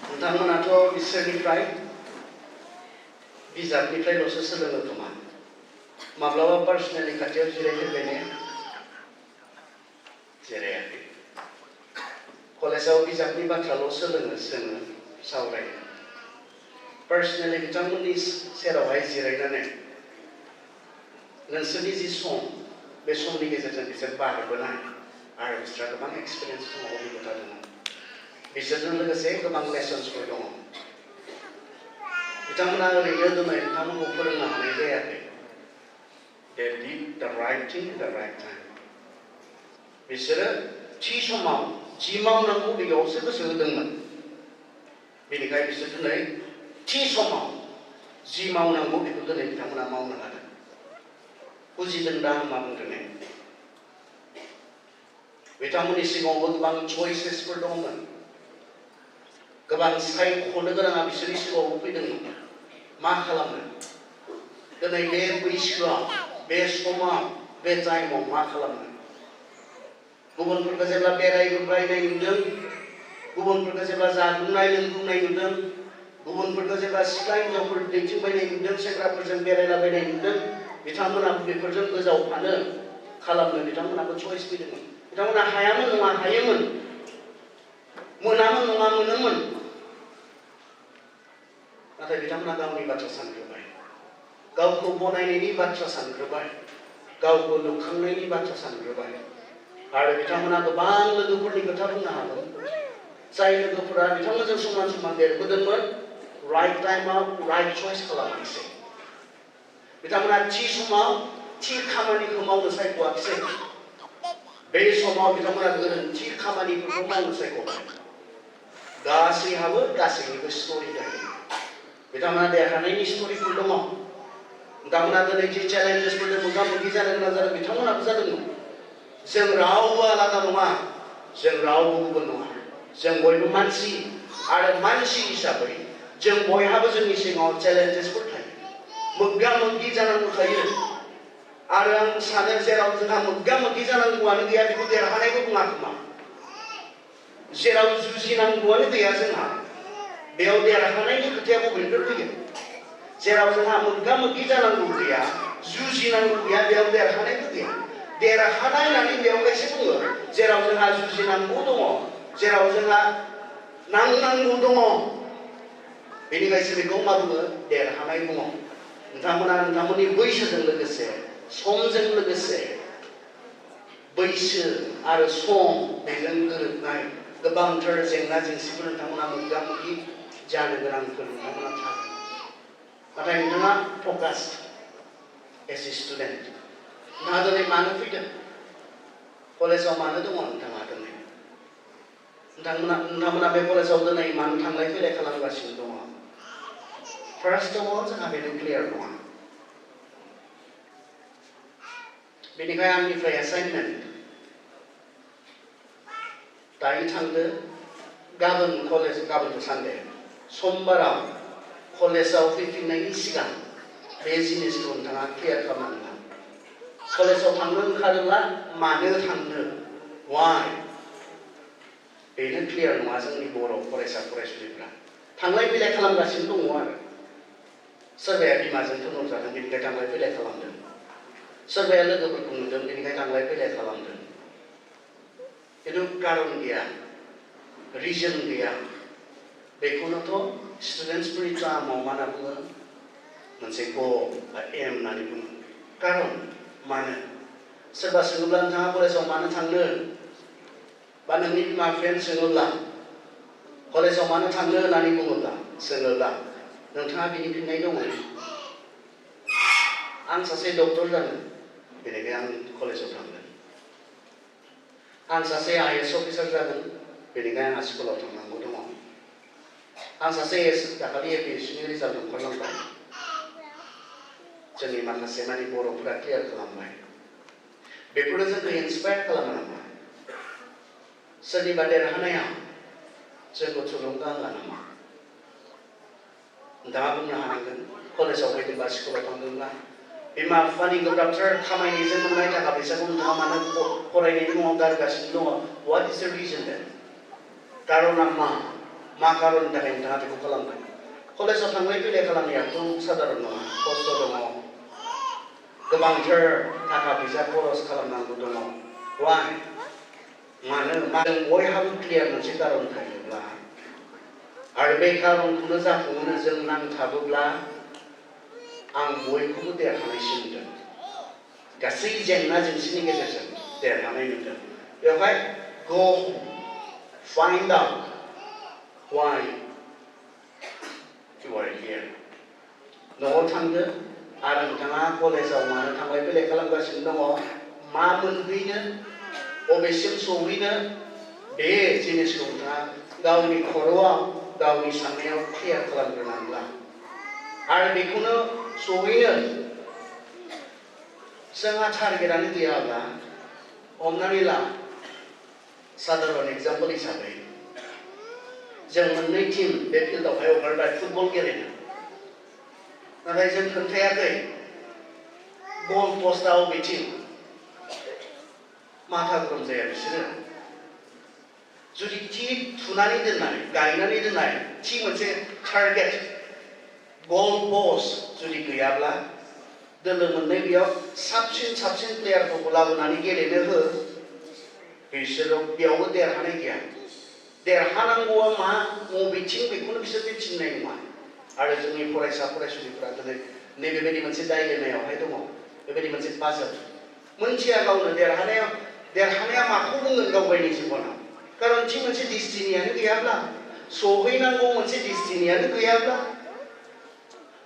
नोंथांमोनाथ' बिसोरनिफ्राय बिजाबनिफ्रायल'सो सोलोङो खोमा माब्लाबा पार्सनेलि खाथियाव जिरायफेरबाय ने जिरायाखै कलेजाव बिजाबनि बाथ्राल' सोलोङो सावरायो पार्सनेलि बिथांमोननि सेरावहाय जिरायनानै नोंसोरनि जि सम बे समनि गेजेरजों बिसोर बारबोनाय आरो बिसोरहा गोबां एक्सपिरियेन्स दङ अभिज्ञता दङ बिसोरजों लोगोसे गोबां लेसन्सफोर दङ बिथांमोना ओरैनो दिनै नोंथांमोनखौ फोरोंनो हानाय जायाखै they did the right thing at the right time बिसोरो थि समाव जि मावनांगौ बेयावसो गोसो होदोंमोन बेनिखायनो बिसोर दिनै थि समाव जि मावनांगौ बेखौ दिनै बिथांमोना मावनो हादों। बुजिदों दा आं मा बुंदों ने? बिथांमोननि सिगाङावबो गोबां चइसेसफोर दंमोन, गोबां सायख'नो गोनाङा बिसोरनि सिगाङावबो फैदोंमोन। मा खालामनो? दिनै बे बैसोआव, बे समाव, बे टाइमाव मा खालामनो? गुबुनफोरखौ जेब्ला बेरायनाय नुदों, गुबुनफोरखौ जेब्ला जाग्लुंनाय लोंग्लुंनाय नुदों, गुबुनफोरखौ जेब्ला सिख्ला हिनजावफोर दैथिंबायनाय नुदों, सेंग्राफोरजों बेरायलाबायनाय नुदों, बिथांमोनाबो बेफोरजों गोजावफानो खालामनो बिथांमोनाबो चइस फैदोंमोन। बिथांमोना हायामोन नङा हायोमोन, मोनामोन नङा मोनोमोन, नाथाय बिथांमोना गावनि बाथ्रा सानग्रोबाय, गावखौ बनायनायनि बाथ्रा सानग्रोबाय, गावखौ लुखांनायनि बाथ्रा सानग्रोबाय। आरो बिथांमोना गोबां लोगोफोरनि खोथा बुंनो हागोन, जाय लोगोफोरा बिथांमोनजों समान समान देरबोदोंमोन, राइट टाइमाव राइट चइस खालामाखिसै। बिथांमोना थि समाव थि खामानिखौ मावनो सायख'आखिसै। बे समाव बिथांमोना गोरोन्थि खामानिफोरखौ मावनो सायख'बाय। गासैहाबो गासैनिबो स्ट'रि थायो। बिथांमोना देरहानायनि स्ट'रिफोर दङ। बिथांमोना दिनै जि चेलेन्जेसफोरजों मोगा मोगि जानो गोनां जादों, बिथांमोनाबो जादोंमोन। जों रावबो आलादा नङा, जों रावबो गुबुन नङा, जों बयबो मानसि। आरो मानसि हिसाबै जों बयहाबो जोंनि सिगाङाव चेलेन्जेसफोर थायो, मोगा मोगि जानांगौ थायो। आरो आं सानो जेराव जोंहा मोगा मोगि जानांगौआनो गैया बेखौ देरहानायबो बुङा खोमा। जेराव जुजिनांगौआनो गैया जोंहा, बेयाव देरहानायनि खोथाया बबेनिफ्राय फैयो? जेराव जोंहा मोगा मोगि जानांगौ गैया, जुजिनांगौ गैया, बेयाव देरहानायबो गैया। देरहानाय होननानै बेयाव खायसे बुङो जेराव जोंहा जुजिनांगौ दङ, जेराव जोंहा नांनांगौ दङ, बेनिखायसो बेखौ मा बुङो? देरहानाय बुङो। नोंथांमोना नोंथांमोननि बैसोजों लोगोसे, समजों लोगोसे, बैसो आरो सम बेजों गोरोबनाय गोबांथार जेंना जेंसिफोर नोंथांमोना मोगा मोगि जानो गोनांफोर नोंथांमोना थागोन। नाथाय नोंथाङा फकास्ड एज ए स्टुडेन्ट, नोंथाङा दिनै मानो फैदों? कलेजाव मानो दङ नोंथाङा दिनै? नोंथांमोना बे कलेजाव दिनै मानो थांलाय फैलाय खालामगासिनो दङ? फार्स्ट अफ अल जोंहा बेनो क्लियार नङा। बेनिखायनो आंनिफ्राय एसाइनमेन्ट, दायो थांदो, गाबोन सानदे समबाराव कलेजाव फैफिननायनि सिगां बे जिनिसखौ नोंथाङा क्लियार खालामनांगोन। कलेजाव थांनो ओंखारोब्ला मानो थांनो, वाइ, बेनो क्लियार नङा जोंनि बर' फरायसा फरायसुलिफ्रा। थांलाय फैलाय खालामगासिनो दङ आरो। सोरबाया बिमाजों थुनहरजादों, बेनिखायनो थांलाय फैलाय खालामदों। सोरबाया लोगोफोरखौ नुदों, बेनिखायनो थांलाय फैलाय खालामदों। खिन्थु कारन गैया, रिजन गैया। बेखौनोथ' स्टुडेन्टसफोरनि टार्माव मा होनना बुङो? मोनसे गल बा एम होननानै बुङो। कारन मानो? सोरबा सोङोब्ला नोंथाङा कलेजाव मानो थांनो? बा नोंनि बिमा बिफाया सोङोब्ला कलेजाव मानो थांनो होननानै सोङोब्ला नोंथाङा बिनि फिननाय दङ। आं सासे डक्टर जानो, बेनिखायनो आं कलेजाव थांगोन। आं सासे IAS अफिसार जागोन, बेनिखायनो आंहा स्कुलाव थांनांगौ दङ। आं सासे दाखालि APSCनि रिजाल्ट ओंखारलांबाय, जोंनि माखासे माने बर'फोरा क्लियार खालामबाय। बेफोरो जोंखौ इन्सपायार खालामो नामा? सोरनिबा देरहानाया जोंखौ थुलुंगा होआ नामा? नोंथाङा बुंनो हानांगोन, कलेजाव फैदोंबा, स्कुलाव थांदोंब्ला, बिमा बिफानि गोब्राबथार खामायनायजों मोननाय थाखा फैसाखौ नोंथाङा मानो फरायनायनि मुङाव गारगासिनो दङ? व्हाट इज द रिजन देन? कारना मा कारननि थाखाय नोंथाङा बेखौ खालामदों? कलेजाव थांलाय फैलाय खालामनायाथ' साधारन नङा, खस्थ' दङ, गोबांथार थाखा फैसा खरस खालामनांगौ दङ। वाइ? मानो? जों बयहाबो क्लियार मोनसे कारन थायोब्ला आरो बे कारनखौनो जाफुंहोनो जों नांथाबोब्ला आं बयखौबो देरहानायसो नुदों। गासै जेंना जेंसिनि गेजेरजों देरहानाय नुदों। बेवहाय go find out why you are here. न'आव थांदो आरो नोंथाङा कलेजाव मानो थांलाय फैलाय खालामगासिनो दङ? मा मोनहैनो, बबेसिम सहैनो, बे जिनिसखौ नोंथाङा गावनि खर'आव गावनि साननायाव क्लियार खालामग्रोनानै ला आरो बेखौनो सहैनो जोंहा टारगेटआनो गैयाब्ला हमनानै ला साधारन एग्जाम्पल हिसाबै जों मोननै टीम बे फिल्डआवहाय हगारबाय फुटबल गेलेनो नाथाय जों खोन्थायाखै गल पस्टआव अबेथिं माथा गरम जाया बिसोरो जुदि थिक थुनानै दोननाय गायनानै दोननाय थि मोनसे टारगेट गल पस्ट जुदि गैयाब्ला दोलो मोननै बेयाव साबसिन प्लेयारफोरखौ लाबोनानै गेलेनो हो बिसोरो बेयावबो देरहानाय गैया देरहानांगौआ मा बबेथिं बेखौनो बिसोर मिथिनाय नङा आरो जोंनि फरायसा फरायसुलिफोरा दिनै नैबेबायदि मोनसे दायलेमायावहाय दङ बेबायदि मोनसे पाजल मोनथिया गावनो देरहानाया माखौ बुंगोन गाव गावनि जिबनाव खारन थि मोनसे डेस्टिनियानो गैयाब्ला सहैनांगौ मोनसे डेस्टिनियानो गैयाब्ला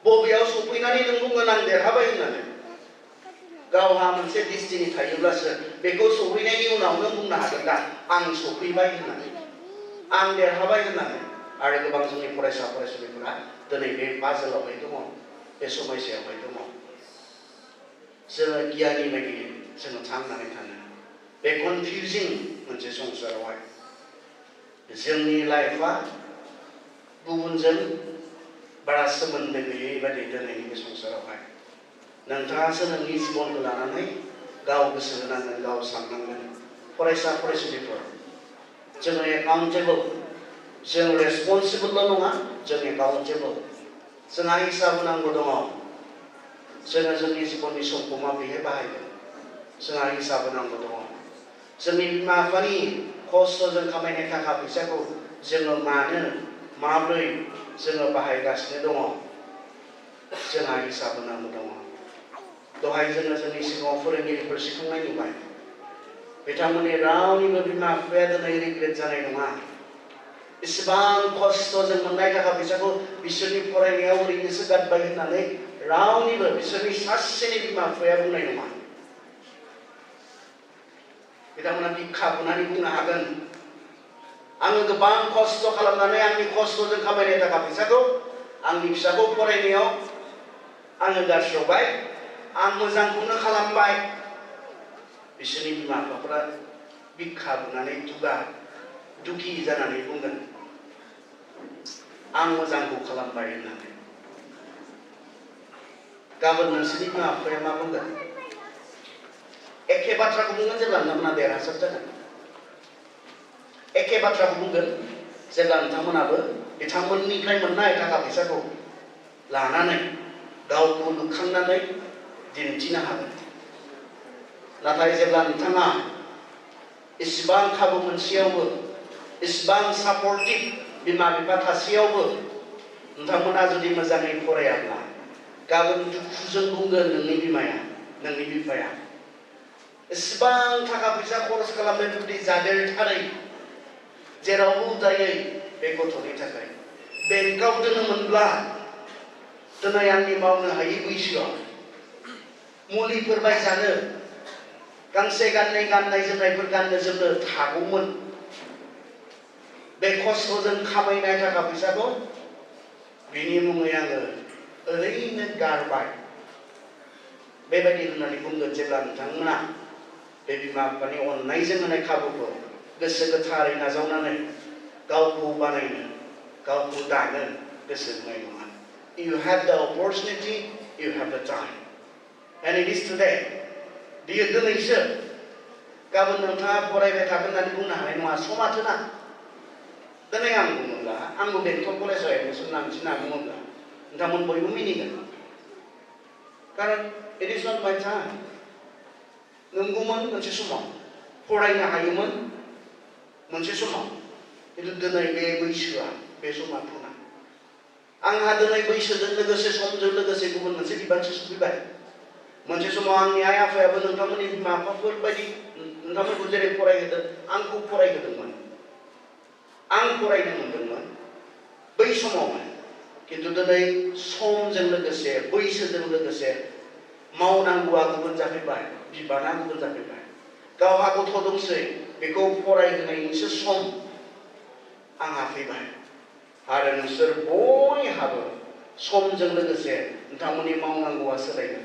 बबेयाव सफैनानै नों बुंगोन आं देरहाबाय होननानै गावहा मोनसे डेस्टिनि थायोब्लासो बेखौ सहैनायनि उनाव नों बुंनो हागोन दा आं सफैबाय होननानै आं देरहाबाय होननानै आरो गोबां जोंनि फरायसा फरायसुलिफोरा दिनै बे पाजलावहाय दङ बे समयसायावहाय दङ जोङो गियानि बायदि जोङो थांनानै थानो बे कनफिउजिं मोनसे संसारावहाय जोंनि लाइफआ गुबुनजों बारा सोमोन्दो गैयै बायदि दिनैनि बे संसारावहाय नोंथाङासो नोंनि जिबनखौ लानानै गाव गोसो होनांगोन गाव साननांगोन फरायसा फरायसुलिफोर जोङो एकाउन्टेबल जों रेसपन्सिबोलल' नङा जों एकाउन्टेबल जोंहा हिसाब होनांगौ दङ जोङो जोंनि जिबननि समखौ माबोरैहाय बाहायगोन जोंहा हिसाब होनांगौ दङ जोंनि बिमा बिफानि खस्थ'जों खामायनाय थाखा फैसाखौ जोङो माब्रै जोङो बाहायगासिनो दङ जोंहा हिसाब होनांगौ दङ दहाय जोङो जोंनि सिगाङाव फोरोंगिरिफोर सिखांनाय नुबाय बिथांमोननि रावनिबो बिमा बिफाया दिनै रिग्रेट जानाय नङा इसेबां खस्थ'जों मोननाय थाखा फैसाखौ बिसोरनि फरायनायाव ओरैनोसो गारबाय होननानै रावनिबो बिसोरनि सासेनि बिमा बिफाया बुंनाय नङा बिथांमोना बिखा बुनानै बुंनो हागोन आङो गोबां खस्थ' खालामनानै आंनि खस्थ'जों खामायनाय थाखा फैसाखौ आंनि फिसाखौ फरायनायाव आङो गारस्रावबाय आं मोजांखौनो खालामबाय बिसोरनि बिमा बिफाफोरा बिखा बुनानै दुखि जानानै बुंगोन आं मोजांखौ खालामबाय होननानै गाबोन नोंसोरनि बिमा बिफाया मा बुंगोन एखे बाथ्राखौ बुंगोन जेब्ला नोंथांमोना देरहासार जागोन एखे बाथ्राखौ बुंगोन जेब्ला नोंथांमोनाबो बिथांमोननिफ्राय मोननाय थाखा फैसाखौ लानानै गावखौ लुखांनानै दिन्थिनो हागोन नाथाय जेब्ला नोंथाङा इसिबां खाबु मोनसेयावबो इसिबां सापर्टिभ बिमा बिफा थासेयावबो नोंथांमोना जुदि मोजाङै फरायाब्ला गाबोन दुखुजों बुंगोन नोंनि बिमाया नोंनि बिफाया इसिबां थाखा फैसा खरस खालामनो जुदि जादेरथारै जेरावबो उदायै बे गथ'नि थाखाय बेंकआव दोनोमोनब्ला दिनै आंनि मावनो हायै बैसोआव मुलिफोर बायजानो गांसे गाननै गाननाय जोमनायफोर गाननो जोमनो थागौमोन बे खस्थ'जों खामायनाय थाखा फैसाखौ बिनि मुङै आङो ओरैनो गारबाय बेबायदि होननानै बुंगोन जेब्ला नोंथांमोना बे बिमा बिफानि अननायजों होनाय खाबुखौ गोसो गोथारै नाजावनानै गावखौ बानायनो गावखौ दानो गोसो होनाय नङा You have the opportunity, you have the time. And it is today. बियो दिनैसो गाबोन नोंथाङा फरायबाय थागोन होननानै बुंनो हानाय नङा समाथो ना दिनै आं बुङोब्ला आंबो बेंटल कलेजाव एडमिसन लानोसै होनना बुङोब्ला नोंथांमोन बयबो मिनिगोन खारन it is not my time. नंगौमोन मोनसे समाव फरायनो हायोमोन मोनसे समाव खिन्थु दिनै बे बैसोआ बे समा फुना आंहा दिनै बैसोजों लोगोसे समजों लोगोसे गुबुन मोनसे बिबानसो सफैबाय मोनसे समाव आंनि आइ आफायाबो नोंथांमोननि बिमा बिफाफोर बायदि नोंथांमोनखौ जेरै फरायहोदों आंखौ फरायहोदोंमोन आं फरायनो मोनदोंमोन बै समावहाय खिन्थु दिनै समजों लोगोसे बैसोजों लोगोसे मावनांगौआ गुबुन जाफैबाय बिबाना गुबुन जाफैबाय गावहा गथ' दंसै बेखौ फरायहोनायनिसो सम आंहा फैबाय आरो नोंसोर बयहाबो समजों लोगोसे नोंथांमोननि मावनांगौआ सोलायगोन।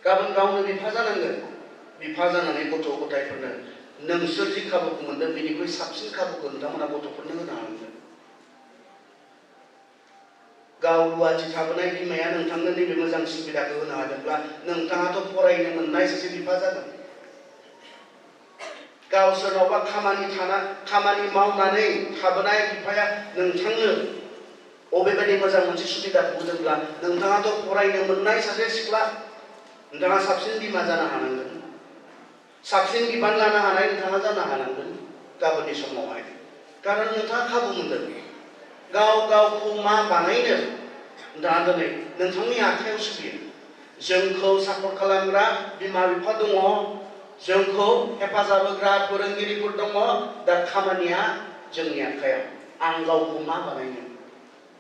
गाबोन गावनो बिफा जानांगोन। बिफा जानानै गथ' गथायफोरनो नोंसोर जि खाबुखौ मोनदों बेनिख्रुइ साबसिन खाबुखौ नोंथांमोना गथ'फोरनो होनो हानांगोन। गाव रुवाथि थाबोनाय बिमाया नोंथांनो नैबे मोजां सुबिदाखौ होनो हादोंब्ला नोंथाङाथ' फरायनो मोननाय सासे बिफा जागोन। गाव सोरनावबा खामानि मावनानै थाबोनाय बिफाया नोंथांनो अबेबायदि मोजां मोनसे सुबिदाखौ होदोंब्ला नोंथाङाथ' फरायनो मोननाय सासे सिख्ला, नोंथाङा साबसिन बिमा जानो हानांगोन। साबसिन बिबान लानो हानाय नोंथाङा जानो हानांगोन गाबोननि समावहाय। खारन नोंथाङा खाबु मोनदों। गाव गावखौ मा बानायनो दा दिनै नोंथांनि आखायावसो बियो। जोंखौ सापर्ट खालामग्रा बिमा बिफा दङ, जोंखौ हेफाजाब होग्रा फोरोंगिरिफोर दङ। दा खामानिया जोंनि आखायाव। आं गावखौ मा बानायनो,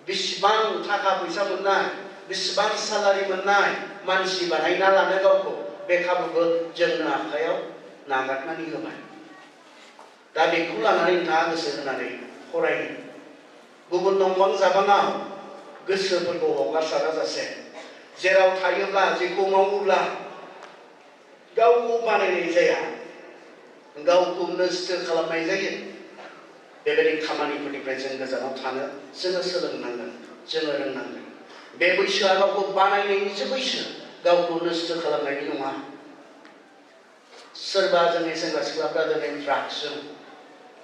बेसेबां थाखा फैसा मोननाय, बेसेबां सालारि मोननाय मानसि बानायना लानो गावखौ, बे खाबुखौ जोंनो आखायाव नागारनानै होबाय। दा बेखौ लानानै नोंथाङा गोसो होनानै फरायनो, गुबुन नंबां जाबाङाव गोसोफोरखौ हगारसारा जासे, जेराव थायोब्ला जेखौ मावोब्ला गावखौ बानायनाय जाया, गावखौ नस्थ' खालामनाय जायो, बेबायदि खामानिफोरनिफ्राय जों गोजानाव थानो जोङो सोलोंनांगोन, जोङो रोंनांगोन। बे बैसोआ गावखौ बानायनायनिसो बैसो, गावखौ नस्थ' खालामनायनि नङा। सोरबा जोंनि सेंग्रा सिख्लाफ्रा दिनै ड्राग्सजों,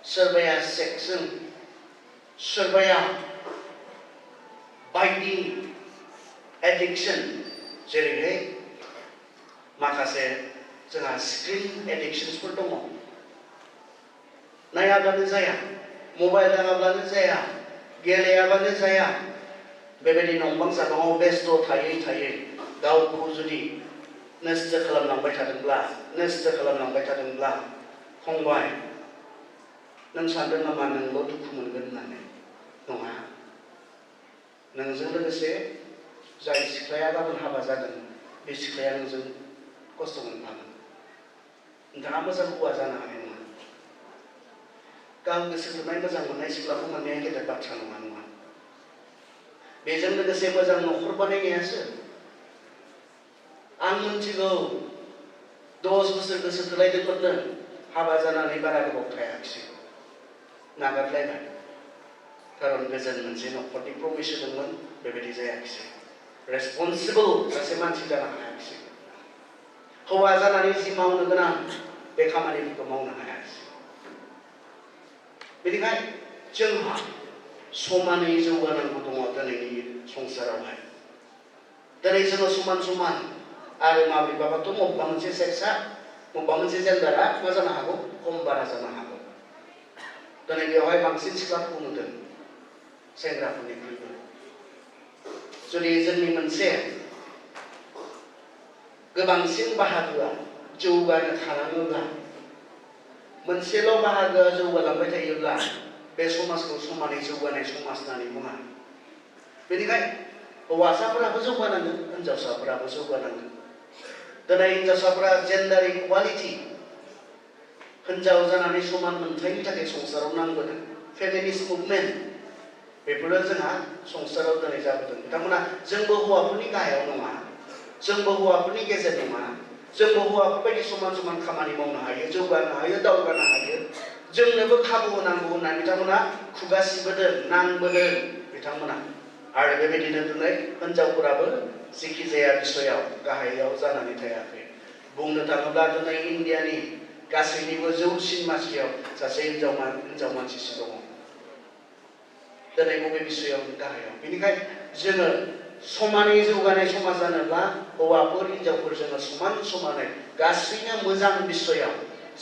सोरबाया सेक्सजों, सोरबाया बायदि एडिक्सन, जेरैहाय माखासे जोंहा स्क्रिन एडिक्सनफोर दङ। नायाब्लानो जाया, मबाइल नाङाब्लानो जाया, गेलेयाबानो जाया, बेबायदि नंबां जाबाङाव बेस्थ' थायै थायै गावखौ जुदि नस्थ' खालामलांबाय थादोंब्ला फंबाय, नों सानदों नामा नोंल' दुखु मोनगोन होननानै? नङा। नोंजों लोगोसे जाय सिख्लाया गाबोन हाबा जागोन, बे सिख्लाया नोंजों खस्थ' मोनफागोन। नोंथाङा मोजां हौवा जानो हानाय नङा। गाव गोसो थोनाय मोजां मोननाय सिख्लाखौ मोननाया गेदेर बाथ्रा नङा। बेजों लोगोसे मोजां न'खर बानायनायासो। आं मिथिगौ 10 बोसोर गोसो थोलायदोंमोननो, हाबा जानानै बारा गोबाव थायाखिसै, नागारलायबाय। खारन गोजोन मोनसे न'खरनि प्रमिस होदोंमोन, बेबायदि जायाखिसै। रेसपन्सिबल सासे मानसि जानो हायाखिसै। हौवा जानानै जि मावनो गोनां बे खामानिफोरखौ मावनो हायाखिसै। बेनिखायनो जोंहा समानै जौगानांगौ दङ दिनैनि संसारावहाय। दिनै जोङो समान समान, आरो माब्रैबाबाथ' बबेबा मोनसे सेक्सआ, बबेबा मोनसे जेन्डारा मा जानो हागौ, खम बारा जानो हागौ। दिनै बेवहाय बांसिन सिख्लाफोरखौ नुदों सेंग्राफोरनिख्रुइबो। जुदि जोंनि मोनसे गोबांसिन बाहागोआ जौगानो थानाङोब्ला, मोनसेल' बाहागोआ जौगालांबाय थायोब्ला बे समाजखौ समानै जौगानाय समाज होननानै बुङा। बेनिखायनो हौवासाफोराबो जौगानांगोन, हिनजावसाफोराबो जौगानांगोन। दिनै हिनजावसाफोरा जेन्डार इक्वालिटि, हिनजाव जानानै समान मोनथायनि थाखाय संसाराव नांबोदों। फेमिनिस्ट मुभमेन्ट, बेफोरो जोंहा संसाराव दिनै जाबोदों। बिथांमोना जोंबो हौवाफोरनि गाहायाव नङा, जोंबो हौवाफोरनि गेजेर नङा, जोंबो हौवाफोरबायदि समान समान खामानि मावनो हायो, जौगानो हायो, दावगानो हायो, जोंनोबो खाबु होनांगौ होननानै बिथांमोना खुगा सिबोदों, नांबोदों बिथांमोना। आरो बेबायदिनो दिनै हिनजावफोराबो जेखि जाया बिसयाव गाहायाव जानानै थायाखै। बुंनो थाङोब्ला दिनै इन्डियानि गासैनिबो जौसिन मासियाव सासे हिनजाव मानसिसो दङ। दिनै बबे बिसयाव गाहायाव? बेनिखायनो जोङो समानै जौगानाय समाज जानोब्ला हौवाफोर हिनजावफोर जोङो समानै गासैनो मोजां बिसयाव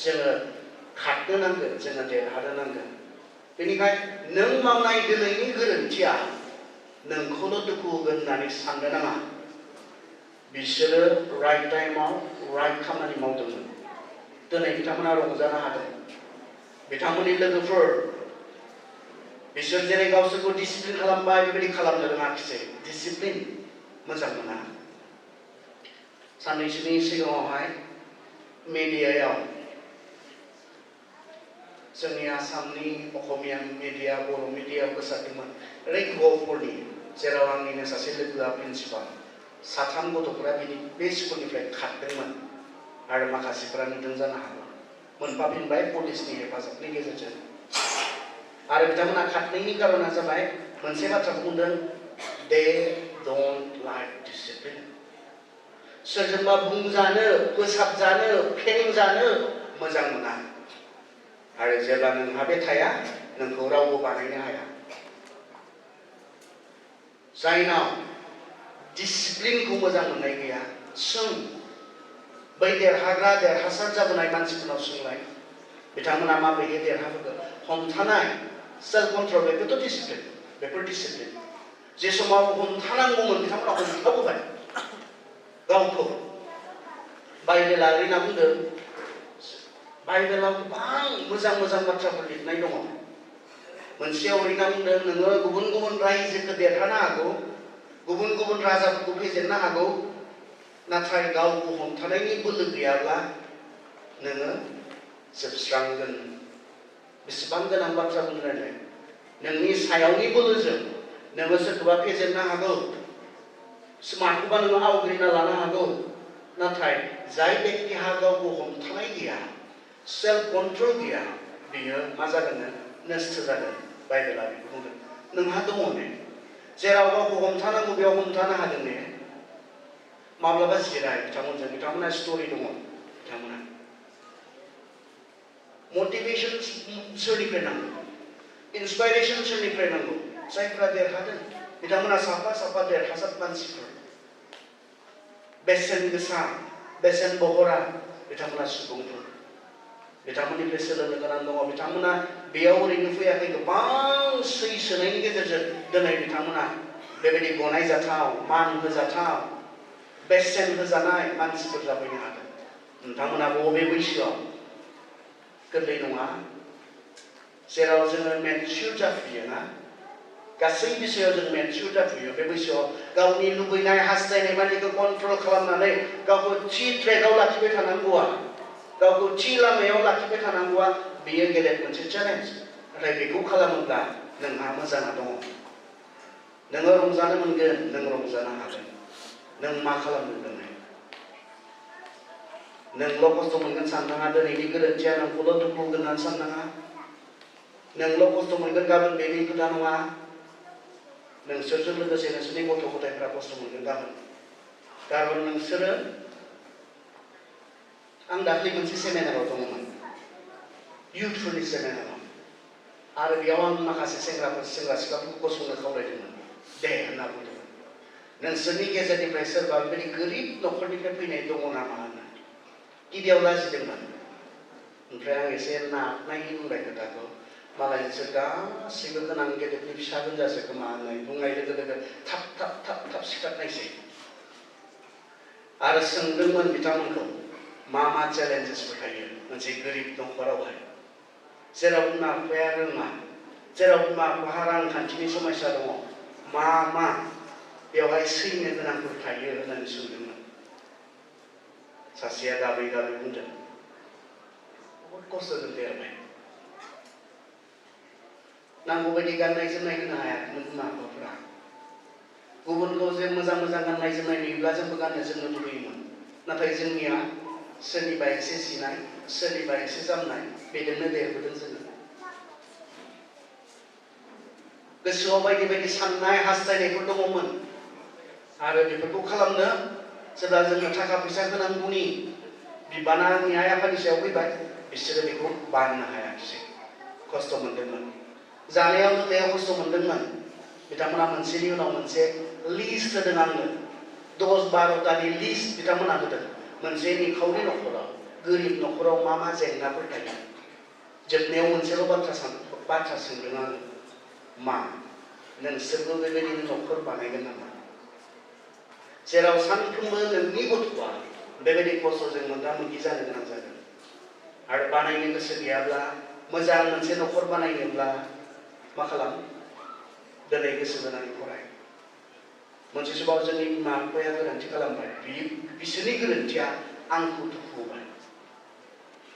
जोङो खारनो नांगोन, जोङो देरहानो नांगोन। बेनिखायनो नों मावनाय दिनैनि गोरोन्थिया नोंखौल' दुखु होगोन होननानै साननो नाङा। बिसोरो राइट टाइमाव राइट खामानि मावदोंमोन, दिनै बिथांमोना रंजानो हादों। बिथांमोननि लोगोफोर, बिसोर जेरै गावसोरखौ डिसिप्लिन खालामबाय, बेबायदि खालामनो रोङाखिसै। डिसिप्लिन मोजां मोना। साननैसोनि सिगाङावहाय मिडियायाव जोंनि आसामनि असमिया मिडिया बर' मिडियायाव गोसारदोंमोन रैग'फोरनि जेराव आंनिनो सासे लोगोआ प्रिन्सिपाल साथाम गथ'फोरा बे स्कुलनिफ्राय खारदोंमोन आरो माखासेफोरा नुदों जानो हागौ मोनफाफिनबाय पुलिसनि हेफाजाबनि गेजेरजों आरो बिथांमोना खारनायनि कारना जाबाय मोनसे बाथ्राखौ बुंदों दे डोंट लाइक डिसिप्लिन सोरजोंबा बुंजानो फोसाबजानो फेंजानो मोजां मोना आरो जेब्ला नोंहा बे थाया नोंखौ रावबो बानायनो हाया जायनाव डिसिप्लिनखौ मोजां मोननाय गैया सों बै देरहाग्रा देरहासार जाबोनाय मानसिफोरनाव सोंलाय बिथांमोना माबोरै देरहाबोगोन हमथानाय सेल्फ कन्ट्रल बेफोरथ' डिसिप्लिन बेफोर डिसिप्लिन जे समाव हमथानांगौमोन बिथांमोना हमथाबोबाय गावखौ बाइबेला ओरैना बुंदों बाइबेलाव गोबां मोजां मोजां बाथ्राफोर लिरनाय दङ मोनसेयाव ओरैना बुंदों नोङो गुबुन गुबुन रायजोखौ देरहानो हागौ गुबुन गुबुन राजाफोरखौ फेजेननो हागौ नाथाय गावखौ हमथानायनि बोलो गैयाब्ला नोङो जोबस्रांगोन बेसेबां गोनां बाथ्रा बुंनाय नोंनि सायावनि बोलोजों नोङो सोरखौबा फेजेननो हागौ माखौबा नोङो आवग्रिना लानो हागौ नाथाय जाय बेक्तिहा गावखौ हमथानाय गैया सेल्फ कन्ट्रल गैया बियो मा जागोन नस्थ जागोन बाइबेला बेखौ बुंदों नोंहा दङ ने जेराव गावखौ हमथानांगौ बेयाव हमथानो हादों ने माब्लाबा जिराय बिथांमोनहा स्ट'रि दङ बिथांमोना मटिभेसन सोरनिफ्राय नांगौ इन्सपाइरेसन सोरनिफ्राय नांगौ जायफ्रा देरहादों बिथांमोना साफा साफा देरहासार मानसिफोर बेसेन गोसा बेसेन बहरा बिथांमोना सुबुंफोर बिथांमोननिफ्राय सोलोंनो गोनां दङ बिथांमोना बेयाव ओरैनो फैयाखै गोबां सैसोनायनि गेजेरजों दिनै बिथांमोना बेबायदि गनायजाथाव मान होजाथाव बेसेन होजानाय मानसिफोर जाफैनो हादों नोंथांमोना बबे बैसोआव गोरलै नङा जेराव जोङो मेचुर जाफैयो ना गासै बैसोआव जों मेचुर जाफैयो बे बैसोआव गावनि लुबैनाय हास्थायनाय मानिखौ कन्ट्रल खालामनानै गावखौ थि ट्रेकआव लाखिबाय थानांगौआ गावखौ थि लामायाव लाखिबाय थानांगौआ बेयो गेदेर मोनसे चेलेन्ज नाथाय बेखौ खालामोब्ला नोंहा मोजाङा दङ नोङो रंजानो मोनगोन नों रंजानो हागोन नों मा खालामनो रोंनाय नोंल' खस्थ' मोनगोन साननाङा दिनैनि गोरोन्थिया नोंखौल' दुखु होगोन होननानै साननाङा नोंल' खस्थ' मोनगोन गाबोन बेनि खोथा नङा नोंसोरजों लोगोसे नोंसोरनि गथ' गथायफ्रा खस्थ' मोनगोन गाबोन नोंसोरो आं दाख्लै मोनसे सेमिनाराव दङमोन इउथफोरनि सेमिनाराव आरो बेयाव आं माखासे सेंग्रा सिख्लाफोरखौ गसंनो खावलायदोंमोन दे होनना बुंदोंमोन नोंसोरनि गेजेरनिफ्राय सोरबा बेबायदि गोरिब न'खरनिफ्राय फैनाय दङ नामा होनना गिबियाव लाजिदोंमोन ओमफ्राय आं एसे नायनि बुंबाय खोथाखौ मालाय नोंसोर गासैबो गोनां गेदेरनि फिसा गोनजासो खोमा होननाय बुंनाय लोगो लोगो थाब सिखारनायसै आरो सोंदोंमोन बिथांमोनखौ मा चेलेन्जेसफोर थायो मोनसे गोरिब न'खरावहाय जेराव बिमा बिफाया रोङा जेराव बिमा बिफाहा रांखान्थिनि समस्या दङ मा बेवहाय सैनो गोनांफोर थायो होननानै सोंदोंमोन सासेया गाबै बुंदों बहुद खस्थ'जों देरबाय नांगौ बायदि गाननाय जोमनाय होनो हायाखैमोन बिमा बिफाफोरा गुबुनखौ जे मोजां गाननाय जोमनाय नुयोब्ला जोंबो गाननो जोमनो लुबैयोमोन नाथाय जोंनिया सोरनिबा एसे जिनाय सोरनिबा एसे जामनाय बेजोंनो देरबोदों जोङो गोसोआव बायदि साननाय हास्थायनायफोर दङमोन आरो बेफोरखौ खालामनो जेब्ला जोङो थाखा फैसा होनांगौनि बिबाना आंनि आइ आफानि सायाव फैबाय बिसोरो बेखौ बारनो हायाखिसै खस्थ' मोनदोंमोन जानायाव लोंनायाव खस्थ' मोनदोंमोन बिथांमोना मोनसेनि उनाव मोनसे लिस्ट होदों आंनो 10-12टानि लिस्ट बिथांमोना होदों मोनसे निखावरि न'खराव गोरिब न'खराव मा जेंनाफोर थायो जोबनायाव मोनसेल' बाथ्रा सोंदों आङो मा नोंसोरबो बेबायदिनो न'खर बानायगोन नामा जेराव सानफ्रोमबो नोंनि गथ'आ बेबायदि खस्थ'जों मोगा मोगि जानो गोनां जागोन आरो बानायनो गोसो गैयाब्ला मोजां मोनसे न'खर बानायनोब्ला मा खालाम दिनै गोसो होनानै फराय मोनसे समाव जोंनि बिमा बिफाया गोरोन्थि खालामबाय बिसोरनि गोरोन्थिया आंखौ दुखु होबाय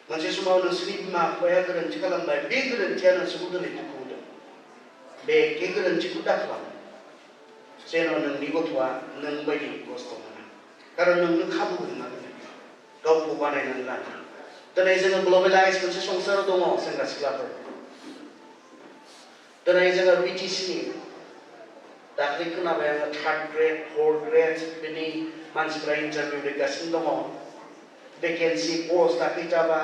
मोनसे समाव नोंसोरनि बिमा बिफाया गोरोन्थि खालामबाय बे गोरोन्थिया नोंसोरखौ दिनै दुखु होदों बे एखे गोरोन्थिखौ दाखालाम जेन' नोंनि गथ'आ नों बायदि खस्थ' मोना खारन नोंनो खाबु होदोंना दिनै गावखौ बानायनानै लानो दिनै जोङो ग्लबेलाइज मोनसे संसाराव दङ सेंग्रा सिख्लाफोर दिनै जोङो बिटिसिनि दाख्लै खोनाबाय आङो 3rd grade 4th grade बिनि मानसिफ्रा इन्टारभिउ होगासिनो दङ भेकेन्सि पस्टआ खैथाबा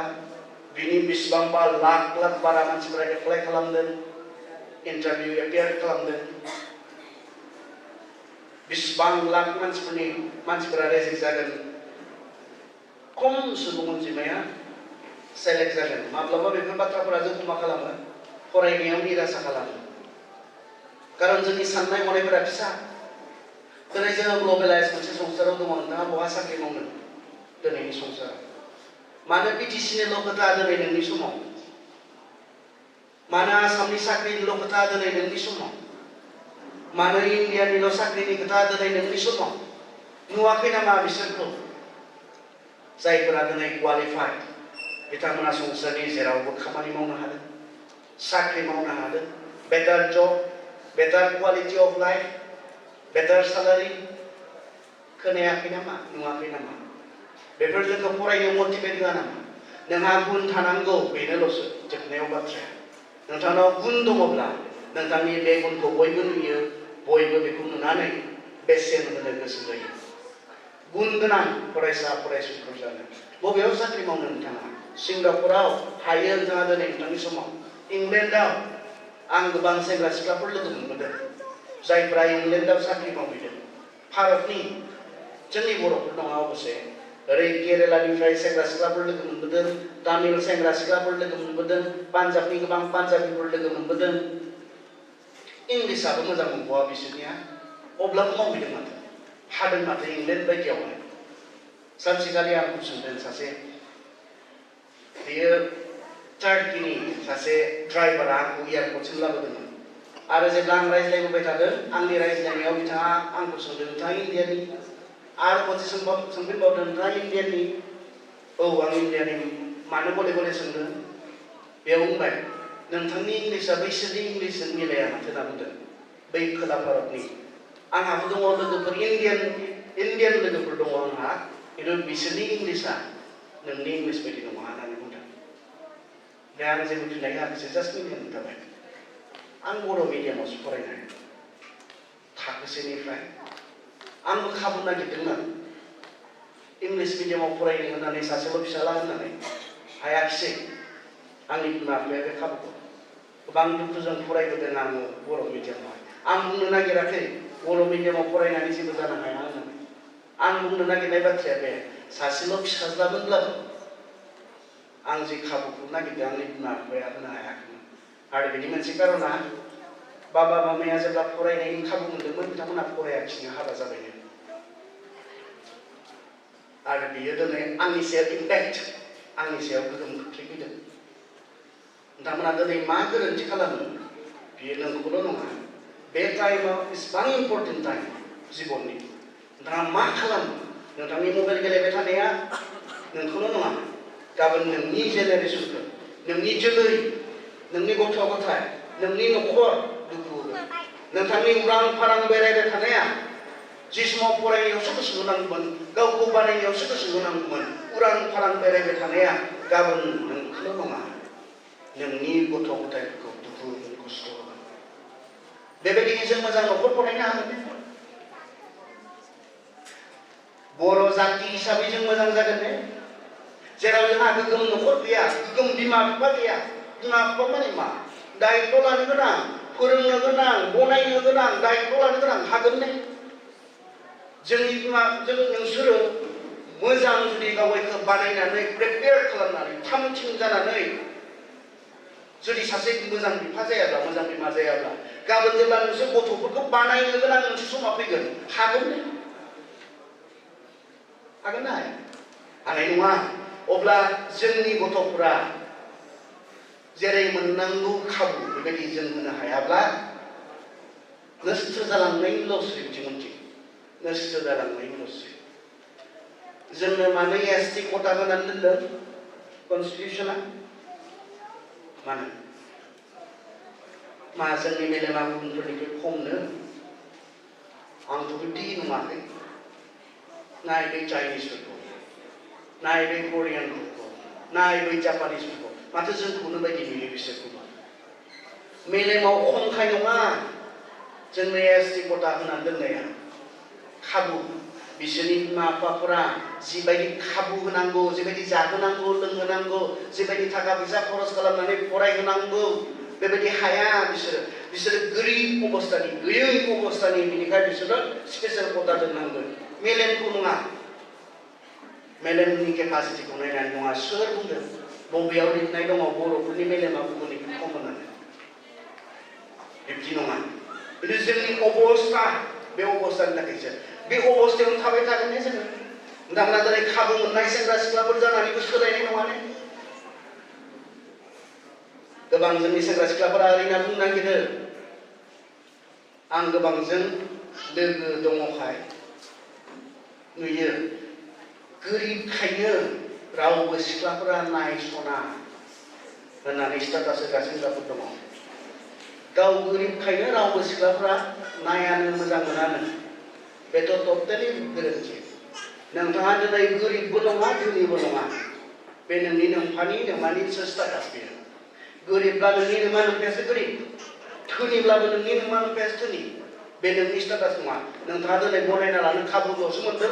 बिनि बेसेबांबा लाख लाख बारा मानसिफ्रा एप्लाइ खालामदों इन्टारभिउ एपियार खालामदों बेसेबां लाख मानसिफोरा रेजेक्ट जागोन खम सुबुं अनजिमाया सेलेक्ट जागोन माब्लाबा बेफोर बाथ्राफोरा जोंखौ मा खालामो फरायनायाव निराशा खालामो खारन जोंनि साननाय हनायफोरा फिसा दिनै जोङो ग्लबेलाइज मोनसे संसाराव दङ नोंथाङा बहा साख्रि मावनो दिनैनि संसाराव मानो बिटिसिनिल' खोथा दिनै नोंनि समाव मानो आसामनि साख्रिनिल' खोथा दिनै नोंनि समाव मानो इन्डियानिल' साख्रिनि खोथा दिनै नोंनि समाव नुवाखै नामा बिसोरखौ जायफोरा दिनै क्वालिफाइड बिथांमोना संसारनि जेरावबो खामानि मावनो हादों साख्रि मावनो हादों बेटार जब बेटार क्वालिटी अफ लाइफ बेटार सालारि खोनायाखै नामा नुवाखै नामा बेफोर जोंखौ फरायनो मटिभेट होआ नामा नोंहा गुन थानांगौ बेनोल'सो जोबनायाव बाथ्राया नोंथांनाव गुन दङब्ला नोंथांनि बे गुनखौ बयबो नुयो बयबो बेखौ नुनानै बेसेन होनो गोसो जायो गुन गोनां फरायसा फरायसुलिफोर जानो बबेयाव साख्रि मावनो नोंथाङा सिंगापुराव हायो नोंथाङा दिनै नोंथांनि समाव इंलेन्डआव आं गोबां सेंग्रा सिख्लाफोर लोगो मोनबोदों जायफ्रा इंलेन्डआव साख्रि मावहैदों भारतनि जोंनि बर'फोर नङा अबसे ओरै केरेलानिफ्राय सेंग्रा सिख्लाफोर लोगो मोनबोदों तामिल सेंग्रा सिख्लाफोर लोगो मोनबोदों पान्जाबनि गोबां पान्जाबिफोर लोगो मोनबोदों इंलिसाबो मोजां नंबावा बिसोरनिया अब्लाबो मावहैदों माथो हादों माथो इंलेन्ड बायदियावहाय सानसेखालि आंखौ सोंदों सासे बेयो टार्किनि सासे ड्राइभारा आंखौ एयारपर्टसिम लाबोदोंमोन आरो जेब्ला आं रायज्लायबोबाय थादों आंनि रायज्लायनायाव बिथाङा आंखौ सोंदों नोंथाङा इण्डियानि आरो खनसे सोंफिनबावदों नोंथाङा इण्डियानि औ आं इण्डियानि मानो गले गले सोंदों बेयाव बुंबाय नोंथांनि इंलिसआ बैसोरनि इंलिसजों मिलाया माथो होनना बुंदों बै खोला भारतनि आंहाबो दङ लोगोफोर इण्डियान लोगोफोर दङ आंहा खिन्थु बिसोरनि इंलिसआ नोंनि इंलिस बायदि नङा होननानै बुंदों दा आं जेबो फिननाय होआखैसै जास्ट मिनिनो थाबाय आं बर' मिडियामावसो फरायनाय थाखोसेनिफ्राय आंबो खाबु नागिरदोंमोन इंलिस मिडियामाव फरायनो होननानै सासेल' फिसाला होननानै हायाखिसै आंनि बिमा बिफाया बे खाबुखौ गोबां दुखुजों फरायबोदों आङो बर' मिडियामाव आं बुंनो नागिराखै बर' मिडियामाव फरायनानै जेबो जानो हाया होननानै आं बुंनो नागिरनाय बाथ्राया बे सासेल' फिसाज्लामोनब्लाबो आं जे खाबुखौ नागिरदों आंनि बिमा बिफाया होनो हायाखैमोन आरो बेनि मोनसे कारना बाबा मामाया जेब्ला फरायनायनि खाबु मोनदोंमोन बिथांमोना फरायाखिसैनो हाबा जाबायनो आरो बियो दिनै आंनि सायाव इम्पेक्ट आंनि सायाव गोहोम खोख्लैफैदों नोंथांमोना दिनै मा गोरोन्थि खालामो बियो नोंखौल' नङा बे टाइमाव इसिबां इम्पर्टेन्ट टाइम जिबननि नोंथाङा मा खालामो नोंथांनि मबाइल गेलेबाय थानाया नोंखौल' नङा गाबोन नोंनि जेनेरेसनखौ नोंनि जोलै नोंनि गथ' गथाय नोंनि न'खर दुखु होगोन नोंथांनि उरां फारां बेरायबाय थानाया जि समाव फरायनायावसो गोसो होनांगौमोन गावखौ बानायनायावसो गोसो होनांगौमोन उरां फारां बेरायबाय थानाया गाबोन नोंखौल' नङा नोंनि गथ' गथायफोरखौ दुखु होगोन खस्थ' होगोन बेबायदिनो जों मोजां न'खर फरायनो हागोन बर' जाथि हिसाबै जों मोजां जागोन ने जेराव जोंहा गोग्गोम न'खर गैया गोग्गोम बिमा बिफा गैया बिमा बिफा माने मा दायित्व लानो गोनां फोरोंनो गोनां बनायनो गोनां दायित्व लानो गोनां हागोन ने जोंनि नोंसोरो मोजां जुदि गावखौ बानायनानै प्रिपेयार खालामनानै थामथिम जानानै जुदि सासे मोजां बिफा जायाब्ला मोजां बिमा जायाब्ला गाबोन जेब्ला नोंसोर गथ'फोरखौ बानायनो गोनां मोनसे समा फैगोन हागोन ने हागोन ना हानाय नङा अब्ला जोंनि गथ'फोरा जेरै मोननांगौ खाबु बेबायदि जों होनो हायाब्ला नस्थ' जालांनायनिल'सै बिथिंमोनथिं नस्थ' जालांनायनिल'सै जोंनो मानो एसटि खथा होनानै दोनदों कन्स्टिटिउसना मानो मा जोंनि मेलेमा गुबुनफोरनिख्रुइ खमनो आंथ' बिदि नुवाखै नाय बै चाइनिसफोरखौ नाय बै करियानफोरखौ नाय बै जापानिसफोरखौ माथो जोंखौनो बायदि नुयो बिसोरखौबो मेलेमाव खमखाय नङा जोंनो एसटि गथा होनानै दोननाया खाबु बिसोरनि बिमा बिफाफोरा जिबायदि खाबु होनांगौ जिबायदि जाहोनांगौ लोंहोनांगौ जिबायदि थाखा फैसा खरस खालामनानै फरायहोनांगौ बेबायदि हाया बिसोरो गोरिब अबस्थानि गैयै अबस्थानि बेनिखाय बिसोरो स्पेशेल गथा दोननांगोन मेलेमखौ नङा मेलेमनि केपासिटिखौ नायनानै नङा सोर बुंदों बबेयाव लिरनाय दङ बर'फोरनि मेलेमा गुबुननिख्रुइ खम होननानै बिब्दि नङा बिदि जोंनि अबस्था बे अबस्थानि थाखायसो बे अबस्थायावनो थाबाय थागोन ने जोङो नोंथांमोना दिनै खाबु मोननाय सेंग्रा सिख्लाफोर जानानैबो सोलायनाय नङा ने गोबां जोंनि सेंग्रा सिख्लाफोरा ओरैनो बुंनो नागिरो आं गोबांजों लोगो दङखाय नुयो गोरिबखायनो रावबो सिख्लाफोरा नायसना होननानै स्टेटास होग्रा सेंग्राफोर दङ गाव गोरिबखायनो रावबो सिख्लाफोरा नायानो मोजां मोनानो बेथ' टटेलि गोरोन्थि नोंथाङा दिनै गोरिबबो नङा धोनिबो नङा बे नोंनि नोम्फानि नोमानिसो स्टेटास बेयो गोरिबब्ला नोंनि नोमा नोम्फायासो गोरिब धोनिब्लाबो नोंनि नोमा नोम्फायासो धोनि बे नोंनि स्टेटास नङा नोंथाङा दिनै बनायना लानो खाबुल'सो मोनदों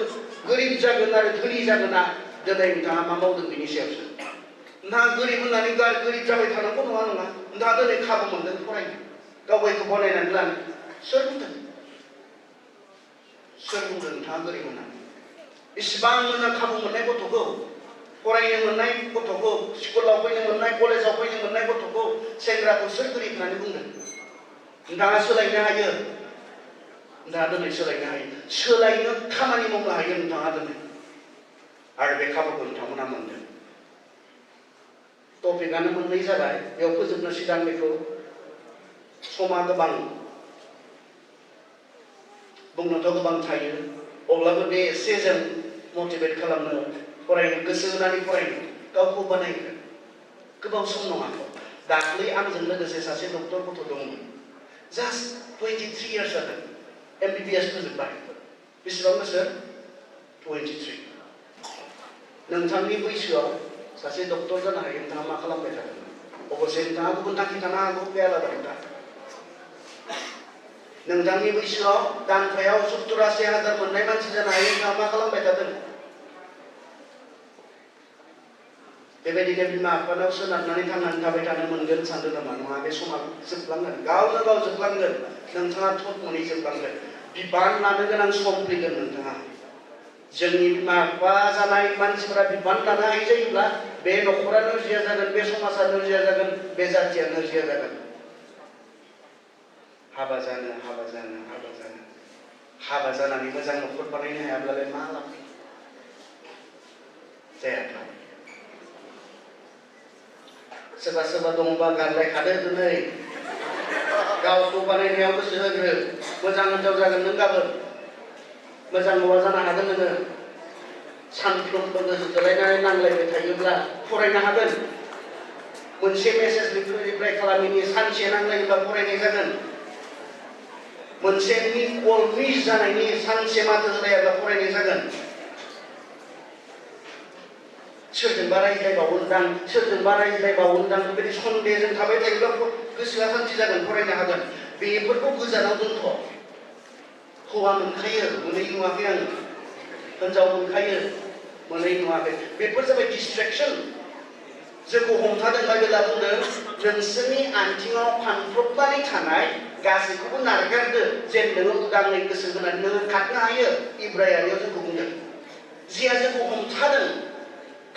गोरिब जागोन आरो धोनि जागोना दिनै नोंथाङा मा मावदों बेनि सायावसो नोंथाङा गोरिब होननानै गोरिब जाबाय थानांगौ नङा नोंथाङा दिनै खाबु मोनदों फरायनो गावगायखौ बनायनानै लानो सोर बुंदों नोंथाङा गोरिब होननानै इसिबां मोजां खाबु मोननाय गथ'खौ फरायनो मोननाय गथ'खौ स्कुलाव फैनो मोननाय कलेजाव फैनो मोननाय गथ'खौ सेंग्राखौ सोर गोरिब होननानै बुंदों नोंथाङा सोलायनो हायो नोंथाङा दिनै सोलायनो हायो सोलायनो खामानि मावनो हायो नोंथाङा दिनै आरो बे खाबुखौ नोंथांमोना मोनदों टपिकआनो मोननै जाबाय बेयाव फोजोबनो सिगां बेखौ समा गोबां बुंनोथ' गोबां थायो अब्लाबो बे एसे जों मटिभेट खालामनो फरायनो गोसो होनानै फरायनो गावखौ बानायनो गोबाव सम नङा दाख्लै आंजों लोगोसे सासे डक्टर गथ' दंमोन जास्ट 23 इयार्स जादों MBBS फोजोबबाय बेसेबां बोसोर 23 नोंथांनि बैसोआव सासे डक्टर जानो हायो नोंथाङा मा खालामबाय थादों अबसे नोंथाङा गुबुन थांखि थानो हागौ बे आलादा खोथा नोंथांनि बैसोआव दानफायाव 70,000 मोननाय मानसि जानो हायो नोंथाङा मा खालामबाय थादों बेबायदिनो बिमा बिफानाव सोनारनानै थांनानै थाबाय थानो मोनगोन सानदों नामा नङा बे समा जोबलांगोन गावनो गाव जोबलांगोन नोंथाङा थट मोनै जोबलांगोन बिबान लानो गोनां सम फैगोन नोंथाङा जोंनि बिमा बिफा जानाय मानसिफोरा बिबान लानो हायै जायोब्ला बे न'खरा नोरजिया जागोन बे समाजा नोरजिया जागोन बे जाथिया नोरजिया जागोन हाबा जानानै मोजां न'खर बानायनो हायाब्लालाय मा लाब जायाथ' सोरबा दङबा गारलायखादो दिनै गावखौ बानायनायाव गोसो होग्रो मोजां हिनजाव जागोन नों गाबोन मोजां हौवा जानो हागोन नोङो सानफ्रोमबो गोसो थोलायनानै नांलायबाय थायोब्ला फरायनो हागोन मोनसे मेसेज रिप्लाइ खालामैनि सानसे नांलायोब्ला फरायनाय जागोन मोनसे कल मिस जानायनि सानसे माथो होलायाब्ला फरायनाय जागोन सोरजोंबा रायज्लायबावोदां बेबायदि सन्देहजों थाबाय थायोब्ला गोसोआ सान्थि जागोन फरायनो हागोन बेफोरखौ गोजानाव दोनथ' हौवा मोनखायो मोनै नुवाखै आं हिनजाव मोनखायो मोनै नुवाखै बेफोर जाबाय डिस्ट्रेक्सन जोंखौ हमथादों बाइबेला बुंदों नोंसोरनि आथिङाव फानफ्रबनानै थानाय गासैखौबो नारगारदो जेन नोङो उदाङै गोसो होनानै नोङो खारनो हायो इब्रायारियाव जोंखौ बुंदों जिया जोंखौ हमथादों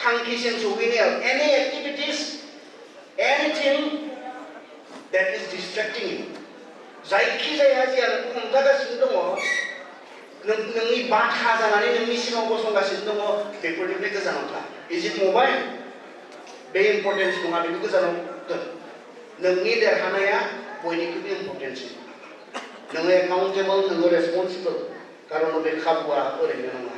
थांखिसिम सौहैनायाव any activities anything that is distracting you जायखिजाया जिया नोंखौ हमथागासिनो दङ नोंनि बाधा जानानै नोंनि सिगाङाव गसंगासिनो दङ बेफोरनिफ्राय गोजानाव था इज इट मबाइल बे इम्पर्टेन्स नङा बेखौ गोजानाव दोन नोंनि देरहानाया बयनिख्रुइबो इम्पर्टेन्टसिन नोङो एकाउन्टेबल नोङो रेसपन्सिबल खारन बे खाबुआ ओरैनो नङा